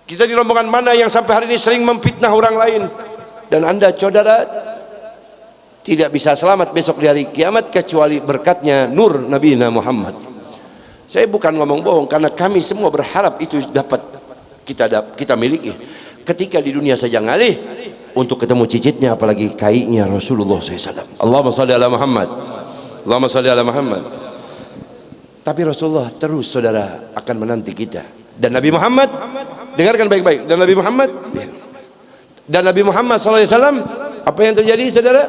[SPEAKER 1] Kita di rombongan mana yang sampai hari ini sering memfitnah orang lain? Dan Anda, saudara, tidak bisa selamat besok di hari kiamat kecuali berkatnya nur Nabi Muhammad. Saya bukan ngomong bohong, karena kami semua berharap itu dapat kita miliki. Ketika di dunia saja ngalih untuk ketemu cicitnya, apalagi kaiknya Rasulullah SAW. Allahumma salli ala Muhammad, Allahumma salli ala Muhammad. Tapi Rasulullah terus, saudara, akan menanti kita. Dan Nabi Muhammad, dengarkan baik-baik, dan Nabi Muhammad SAW, apa yang terjadi, saudara?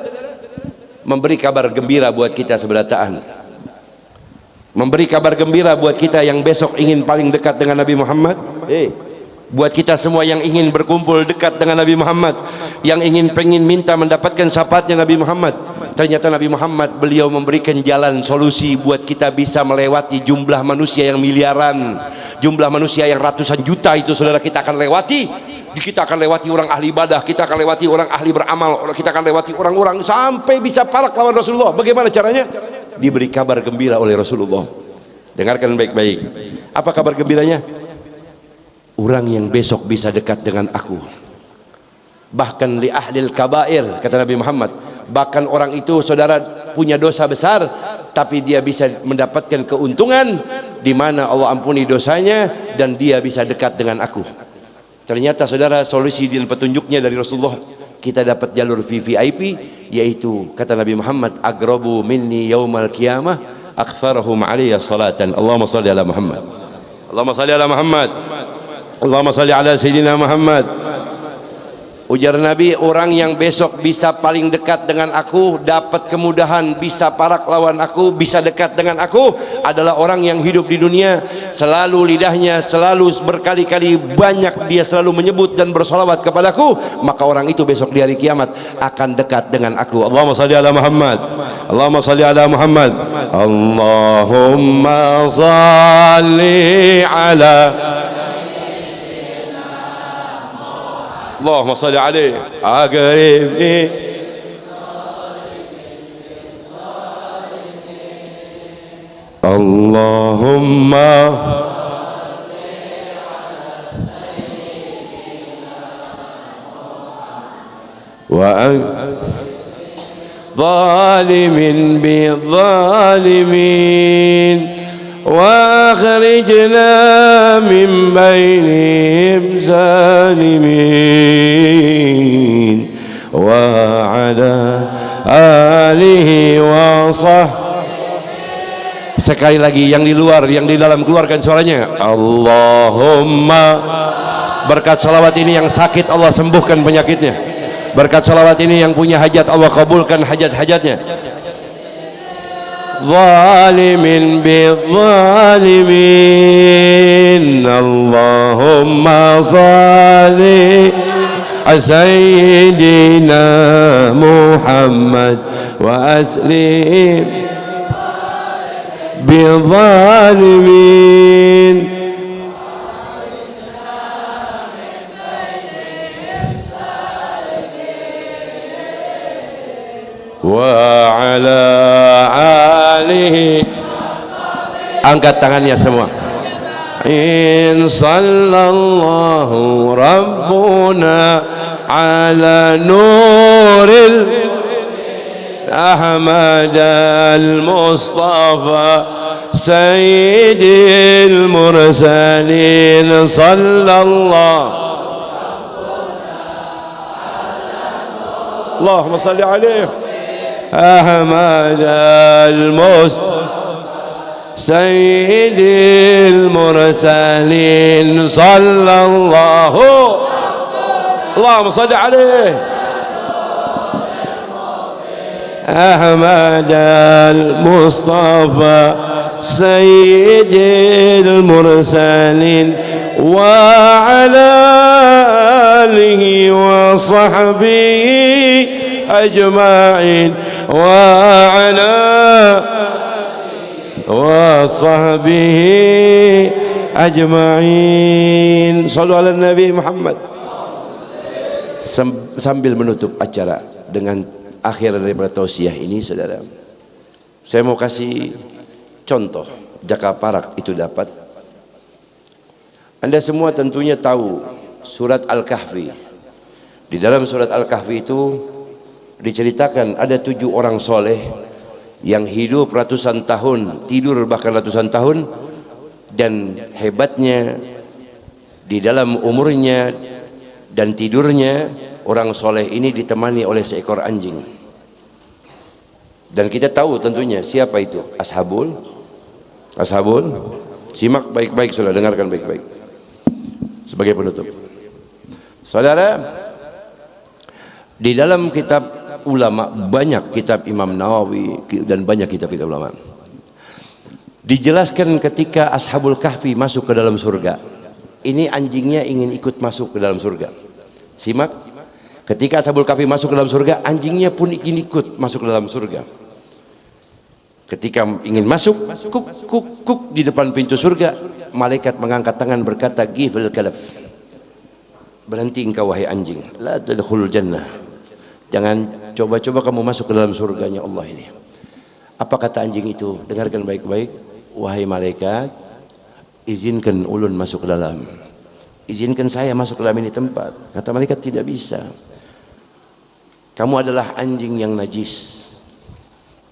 [SPEAKER 1] Memberi kabar gembira buat kita seberataan, memberi kabar gembira buat kita yang besok ingin paling dekat dengan Nabi Muhammad. Buat kita semua yang ingin berkumpul dekat dengan Nabi Muhammad, yang pengen minta mendapatkan syafaatnya Nabi Muhammad, Ternyata Nabi Muhammad beliau memberikan jalan solusi buat kita bisa melewati jumlah manusia yang miliaran, jumlah manusia yang ratusan juta itu saudara kita akan lewati. Kita akan lewati orang ahli ibadah, kita akan lewati orang ahli beramal, kita akan lewati orang-orang sampai bisa parak lawan Rasulullah. Bagaimana caranya? Diberi kabar gembira oleh Rasulullah. Dengarkan baik-baik. Apa kabar gembiranya? Orang yang besok bisa dekat dengan aku. Bahkan li ahlil kabair, kata Nabi Muhammad, bahkan orang itu saudara punya dosa besar tapi dia bisa mendapatkan keuntungan di mana Allah ampuni dosanya dan dia bisa dekat dengan aku. Ternyata saudara solusi dan petunjuknya dari Rasulullah, kita dapat jalur VVIP, yaitu kata Nabi Muhammad, agrabu minni yaumal qiyamah aktsaruhum alayya salatan. Allahumma salli ala Muhammad, Allahumma salli ala Muhammad, Allahumma salli ala Sayyidina Muhammad. Ujar Nabi, orang yang besok bisa paling dekat dengan aku, dapat kemudahan, bisa parak lawan aku, bisa dekat dengan aku, adalah orang yang hidup di dunia selalu lidahnya selalu berkali-kali banyak dia selalu menyebut dan bersolawat kepadaku, maka orang itu besok di hari kiamat akan dekat dengan aku. Allahumma salli ala Muhammad, Allahumma salli ala Muhammad, Allahumma salli ala Allahumma salli alaihi aqribi Allahumma wa zalimin bi zalimin وأخرجنا من بينهم سالمين وعلى آله وصحبه. Sekali lagi, yang di luar, yang di dalam, keluarkan suaranya. Allahumma, berkat salawat ini yang sakit Allah sembuhkan penyakitnya, berkat salawat ini yang punya hajat Allah kabulkan hajat-hajatnya. Zalimin bizzalimin Allahumma salli ala Sayyidina Muhammad wa aslim bizzalimin wa ala alihi. Angkat tangannya semua. In sallallahu rabbuna ala nuril Ahmad al-Mustafa sayyidil mursalin sallallahu Allahumma salli alaihi أحمد المصطفى سيد المرسلين صلى الله اللهم صل عليه أحمد المصطفى سيد المرسلين وعلى آله وصحبه أجمعين وعلى وصحبه أجمعين. Sallu ala Nabi Muhammad. Sambil menutup acara dengan akhir daripada tausiah ini, saudara, saya mau kasih contoh jaka parak itu dapat. Anda semua tentunya tahu surat Al-Kahfi. Di dalam surat Al-Kahfi itu diceritakan ada 7 orang soleh yang hidup ratusan tahun, tidur bahkan ratusan tahun, dan hebatnya di dalam umurnya dan tidurnya orang soleh ini ditemani oleh seekor anjing. Dan kita tahu tentunya siapa itu, Ashabul. Simak baik-baik, saudara, dengarkan baik-baik sebagai penutup. Saudara, di dalam kitab ulama, banyak kitab Imam Nawawi dan banyak kitab-kitab ulama, dijelaskan ketika Ashabul Kahfi masuk ke dalam surga, ini anjingnya ingin ikut masuk ke dalam surga. Simak, Ketika Ashabul Kahfi masuk ke dalam surga, anjingnya pun ingin ikut masuk ke dalam surga. Ketika ingin masuk, kuk kuk kuk di depan pintu surga, malaikat mengangkat tangan berkata, "Gifil kalab." Berhenti engkau wahai anjing, la tadkhulul jannah. Jangan coba-coba kamu masuk ke dalam surganya Allah ini. Apa kata anjing itu? Dengarkan baik-baik. Wahai malaikat, izinkan ulun masuk ke dalam. Izinkan saya masuk ke dalam ini tempat. Kata malaikat, tidak bisa. Kamu adalah anjing yang najis,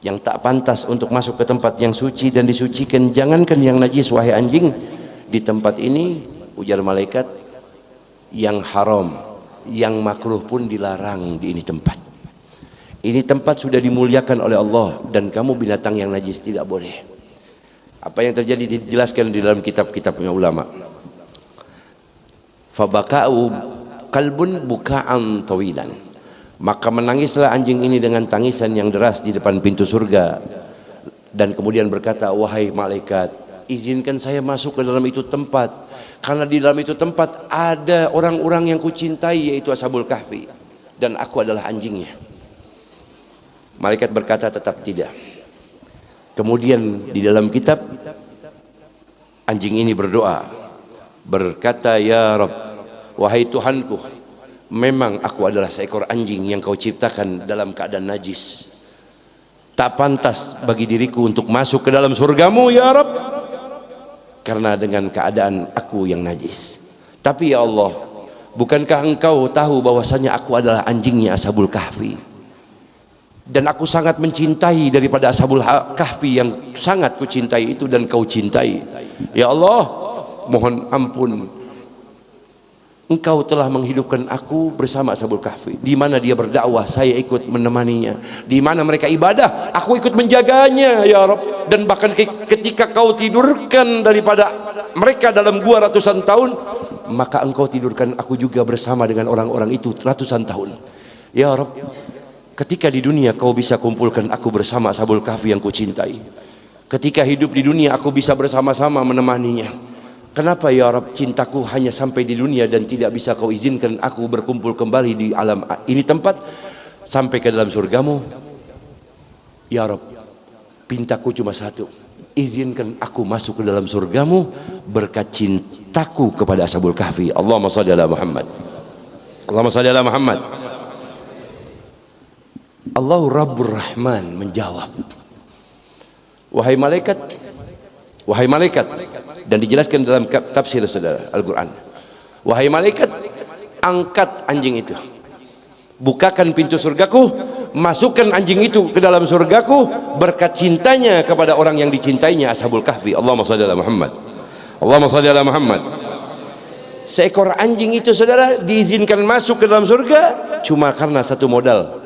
[SPEAKER 1] yang tak pantas untuk masuk ke tempat yang suci dan disucikan. Jangankan yang najis wahai anjing, di tempat ini ujar malaikat, yang haram, yang makruh pun dilarang di ini tempat. Ini tempat sudah dimuliakan oleh Allah dan kamu binatang yang najis tidak boleh. Apa yang terjadi dijelaskan di dalam kitab-kitabnya ulama. Fabaka'u kalbun buka'an tawilan. Maka menangislah anjing ini dengan tangisan yang deras di depan pintu surga. Dan kemudian berkata, wahai malaikat, izinkan saya masuk ke dalam itu tempat. Karena di dalam itu tempat ada orang-orang yang kucintai, yaitu Ashabul Kahfi. Dan aku adalah anjingnya. Malaikat berkata tetap tidak. Kemudian di dalam kitab, anjing ini berdoa. Berkata, ya Rabb, wahai Tuhanku, memang aku adalah seekor anjing yang kau ciptakan dalam keadaan najis. Tak pantas bagi diriku untuk masuk ke dalam surgamu ya Rabb, karena dengan keadaan aku yang najis. Tapi ya Allah, bukankah engkau tahu bahwasanya aku adalah anjingnya Ashabul Kahfi, dan aku sangat mencintai daripada Ashabul Kahfi yang sangat kucintai itu dan kau cintai. Ya Allah, mohon ampun, engkau telah menghidupkan aku bersama Ashabul Kahfi. Di mana dia berdakwah, saya ikut menemaninya. Di mana mereka ibadah, aku ikut menjaganya ya Rabb. Dan bahkan ketika kau tidurkan daripada mereka dalam gua ratusan tahun, maka engkau tidurkan aku juga bersama dengan orang-orang itu ratusan tahun. Ya Rabb, ketika di dunia kau bisa kumpulkan aku bersama Ashabul Kahfi yang kucintai. Ketika hidup di dunia aku bisa bersama-sama menemaninya. Kenapa ya Rabb cintaku hanya sampai di dunia dan tidak bisa kau izinkan aku berkumpul kembali di alam ini tempat sampai ke dalam surgamu? Ya Rabb, pintaku cuma satu, izinkan aku masuk ke dalam surgamu berkat cintaku kepada Ashabul Kahfi. Allahumma shalli ala Muhammad. Allahumma shalli ala Muhammad. Allah Rabbur Rahman menjawab, wahai malaikat, wahai malaikat, dan dijelaskan dalam tafsir saudara Al-Quran, wahai malaikat, angkat anjing itu, bukakan pintu surgaku, masukkan anjing itu ke dalam surgaku berkat cintanya kepada orang yang dicintainya Ashabul Kahfi. Allahumma shalli ala Muhammad. Allahumma shalli ala Muhammad. Seekor anjing itu saudara diizinkan masuk ke dalam surga cuma karena satu modal,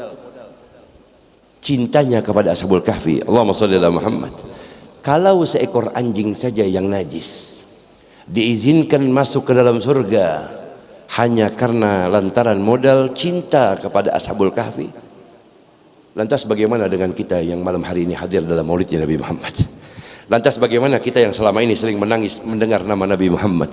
[SPEAKER 1] cintanya kepada Ashabul Kahfi. Allahumma shalli ala Muhammad. Kalau seekor anjing saja yang najis diizinkan masuk ke dalam surga hanya karena lantaran modal cinta kepada Ashabul Kahfi, lantas bagaimana dengan kita yang malam hari ini hadir dalam maulidnya Nabi Muhammad? Lantas bagaimana kita yang selama ini sering menangis mendengar nama Nabi Muhammad?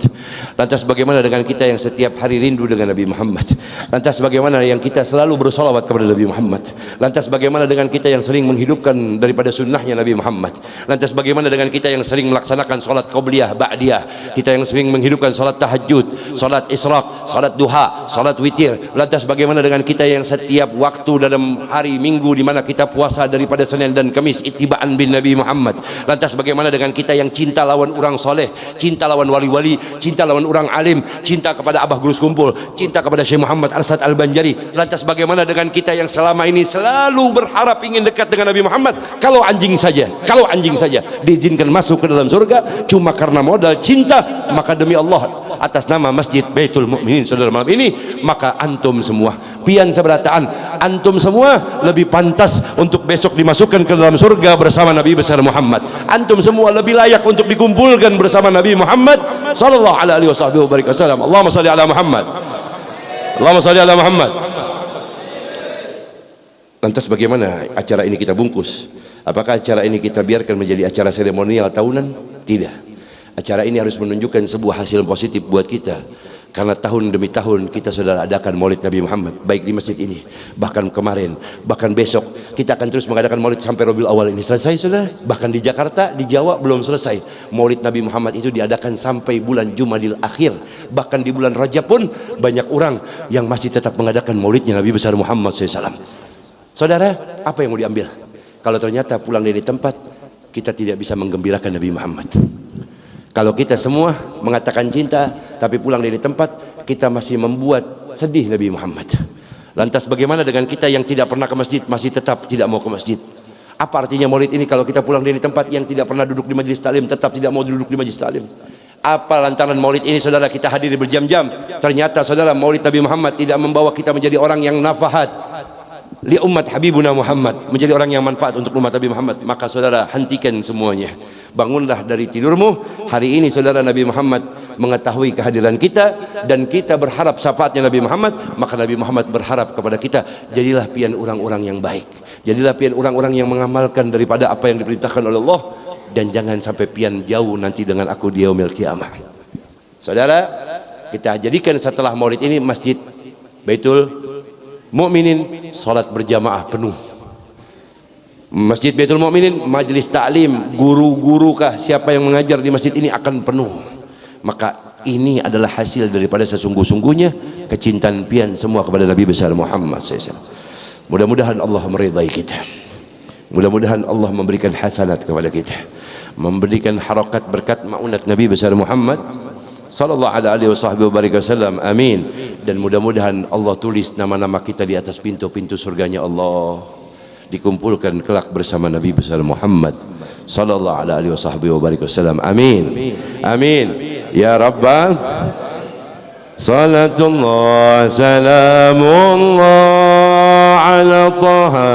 [SPEAKER 1] Lantas bagaimana dengan kita yang setiap hari rindu dengan Nabi Muhammad? Lantas bagaimana yang kita selalu bersolawat kepada Nabi Muhammad? Lantas bagaimana dengan kita yang sering menghidupkan daripada sunnahnya Nabi Muhammad? Lantas bagaimana dengan kita yang sering melaksanakan sholat qobliyah, ba'diyah? Kita yang sering menghidupkan sholat tahajud, sholat israq, sholat duha, sholat witir. Lantas bagaimana dengan kita yang setiap waktu dalam hari minggu di mana kita puasa daripada Senin dan Kamis ittiba'an bin Nabi Muhammad? Lantas bagaimana dengan kita yang cinta lawan orang soleh, cinta lawan wali-wali, cinta lawan orang alim, cinta kepada Abah Gurus Kumpul, cinta kepada Syekh Muhammad Arsad Al-Banjari? Lantas bagaimana dengan kita yang selama ini selalu berharap ingin dekat dengan Nabi Muhammad? Kalau anjing saja diizinkan masuk ke dalam surga cuma karena modal cinta, maka demi Allah atas nama Masjid Baitul Mukminin saudara malam ini, maka antum semua pian seberataan, antum semua lebih pantas untuk besok dimasukkan ke dalam surga bersama Nabi besar Muhammad. Antum semua lebih layak untuk dikumpulkan bersama Nabi Muhammad sallallahu alaihi wasallam. Allahumma shalli ala Muhammad. Allahumma shalli ala Muhammad. Lantas bagaimana acara ini kita bungkus? Apakah acara ini kita biarkan menjadi acara seremonial tahunan? Tidak. Acara ini harus menunjukkan sebuah hasil positif buat kita. Karena tahun demi tahun kita saudara adakan maulid Nabi Muhammad, baik di masjid ini, bahkan kemarin, bahkan besok kita akan terus mengadakan maulid sampai Rabiul Awal ini selesai saudara. Bahkan di Jakarta, di Jawa belum selesai. Maulid Nabi Muhammad itu diadakan sampai bulan Jumadil Akhir. Bahkan di bulan Rajab pun banyak orang yang masih tetap mengadakan maulidnya Nabi besar Muhammad SAW. Saudara, apa yang mau diambil? Kalau ternyata pulang dari tempat kita tidak bisa menggembirakan Nabi Muhammad. Kalau kita semua mengatakan cinta, tapi pulang dari tempat kita masih membuat sedih Nabi Muhammad. Lantas bagaimana dengan kita yang tidak pernah ke masjid, masih tetap tidak mau ke masjid? Apa artinya maulid ini kalau kita pulang dari tempat yang tidak pernah duduk di majelis taklim, tetap tidak mau duduk di majelis taklim? Apa lantaran maulid ini saudara kita hadiri berjam-jam, ternyata saudara maulid Nabi Muhammad tidak membawa kita menjadi orang yang nafahat li umat Habibuna Muhammad, menjadi orang yang manfaat untuk umat Nabi Muhammad. Maka saudara hentikan semuanya, bangunlah dari tidurmu. Hari ini saudara Nabi Muhammad mengetahui kehadiran kita dan kita berharap syafaatnya Nabi Muhammad. Maka Nabi Muhammad berharap kepada kita, jadilah pian orang-orang yang baik, jadilah pian orang-orang yang mengamalkan daripada apa yang diperintahkan oleh Allah, dan jangan sampai pian jauh nanti dengan aku di yaumil qiyamah. Saudara, kita jadikan setelah maulid ini masjid Baitul Mukminin salat berjamaah penuh. Masjid Baitul Mukminin majelis taklim, guru-guru kah siapa yang mengajar di masjid ini akan penuh. Maka ini adalah hasil daripada sesungguh-sungguhnya kecintaan pian semua kepada Nabi besar Muhammad SAW. Mudah-mudahan Allah meridai kita, mudah-mudahan Allah memberikan hasanat kepada kita, memberikan harakat berkat maunat Nabi besar Muhammad sallallahu alaihi wasallam. Amin. Dan mudah-mudahan Allah tulis nama-nama kita di atas pintu-pintu surganya Allah, dikumpulkan kelak bersama Nabi besar Muhammad sallallahu alaihi wasallam. Amin. Amin. Ya Rabbal salatullah salamullah ala taha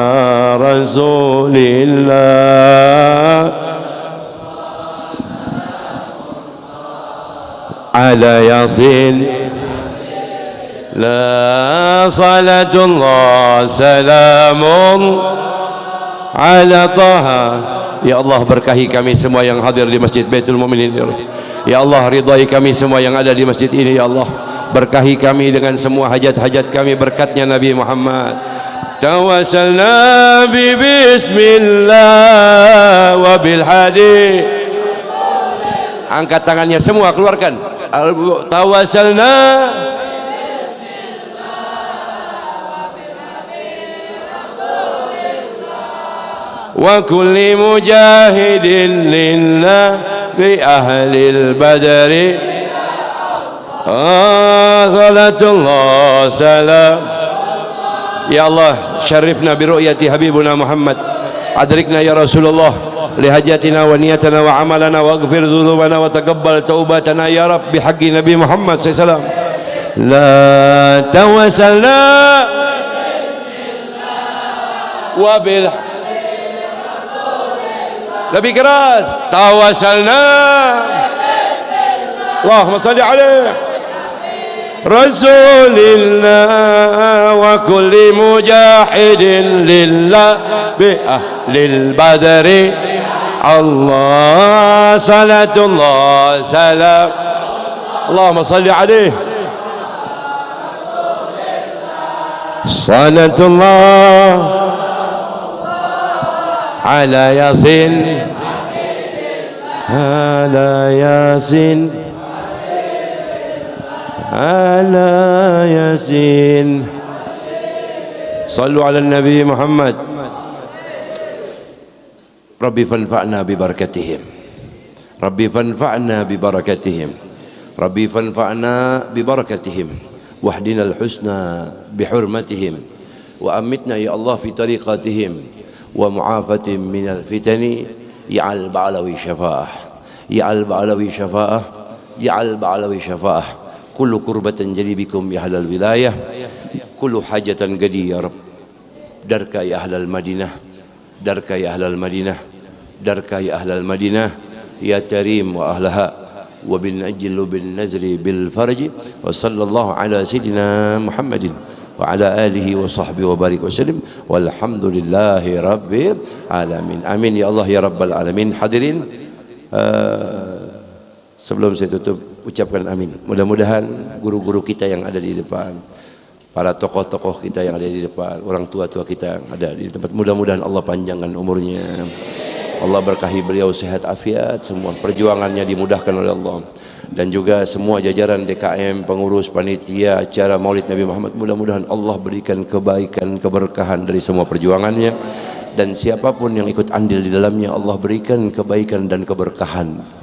[SPEAKER 1] rasulillah ala yasin la salatullah salamun ala taha. Ya Allah, berkahi kami semua yang hadir di Masjid Baitul Mukminin. Ya Allah, ridai kami semua yang ada di masjid ini. Ya Allah, berkahi kami dengan semua hajat-hajat kami berkatnya Nabi Muhammad. Tawassalna bi bismillah wa bil hadi. Angkat tangannya semua, keluarkan. Tawassalna wa kulli mujahidin lillah bi ahlil badri salatullah salam. Ya Allah, syarifna bi ru'yati habibuna Muhammad, adrikna ya Rasulullah lihajatina wa niyatina wa amalana wa aghfir dhunubana wa taqabbal taubatana ya Rabb bihaqqi Nabi Muhammad sallallahu alaihi wasallam. La tawassalna wa bil lebih keras, tawassalna Allahumma salli alaihi Rasulillah wa kulli mujahidin lillah bi ahlil badri Allah salatullah salam Allahumma salli alaihi salatullah ala yasin ala yasin ala yasin. Sallu ala Nabi Muhammad. Rabbi fanfa'na bi barakatihim, Rabbi fanfa'na bi barakatihim, Rabbi fanfa'na bi barakatihim, wahdina al-husna bi hurmatihim, wa amitna ya Allah fi tariqatihim wa mu'afatin minal fitani. Ya'al ba'alawi syafa'ah, ya'al ba'alawi syafa'ah, ya'al ba'alawi syafa'ah. Kullu kurbatan jadi bikum ya ahlal wilayah, kullu hajatan gadi ya Rabb. Darka ya ahlal Madinah, darka ya ahlal Madinah, darka ya ahlal Madinah, ya tarim wa ahlaha wa bin ajlu bin nazri bil farji. Wa sallallahu ala sayyidina Muhammadin wa ala alihi wa sahbihi wa barik wa sallim walhamdulillahi rabbil alamin. Amin ya Allah ya rabbal alamin. Hadirin, sebelum saya tutup, ucapkan amin. Mudah-mudahan guru-guru kita yang ada di depan, para tokoh-tokoh kita yang ada di depan, orang tua-tua kita yang ada di tempat, mudah-mudahan Allah panjangkan umurnya, Allah berkahi beliau sehat afiat, semua perjuangannya dimudahkan oleh Allah. Dan juga semua jajaran DKM, pengurus, panitia, acara Maulid Nabi Muhammad, mudah-mudahan Allah berikan kebaikan, keberkahan dari semua perjuangannya. Dan siapapun yang ikut andil di dalamnya, Allah berikan kebaikan dan keberkahan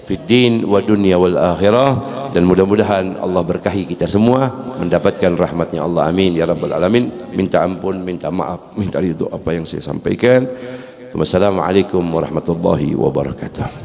[SPEAKER 1] fid din wa dunya wal akhirah. Dan mudah-mudahan Allah berkahi kita semua mendapatkan rahmatnya Allah, amin ya rabbal alamin. Minta ampun, minta maaf, minta ridho apa yang saya sampaikan. Wassalamualaikum warahmatullahi wabarakatuh.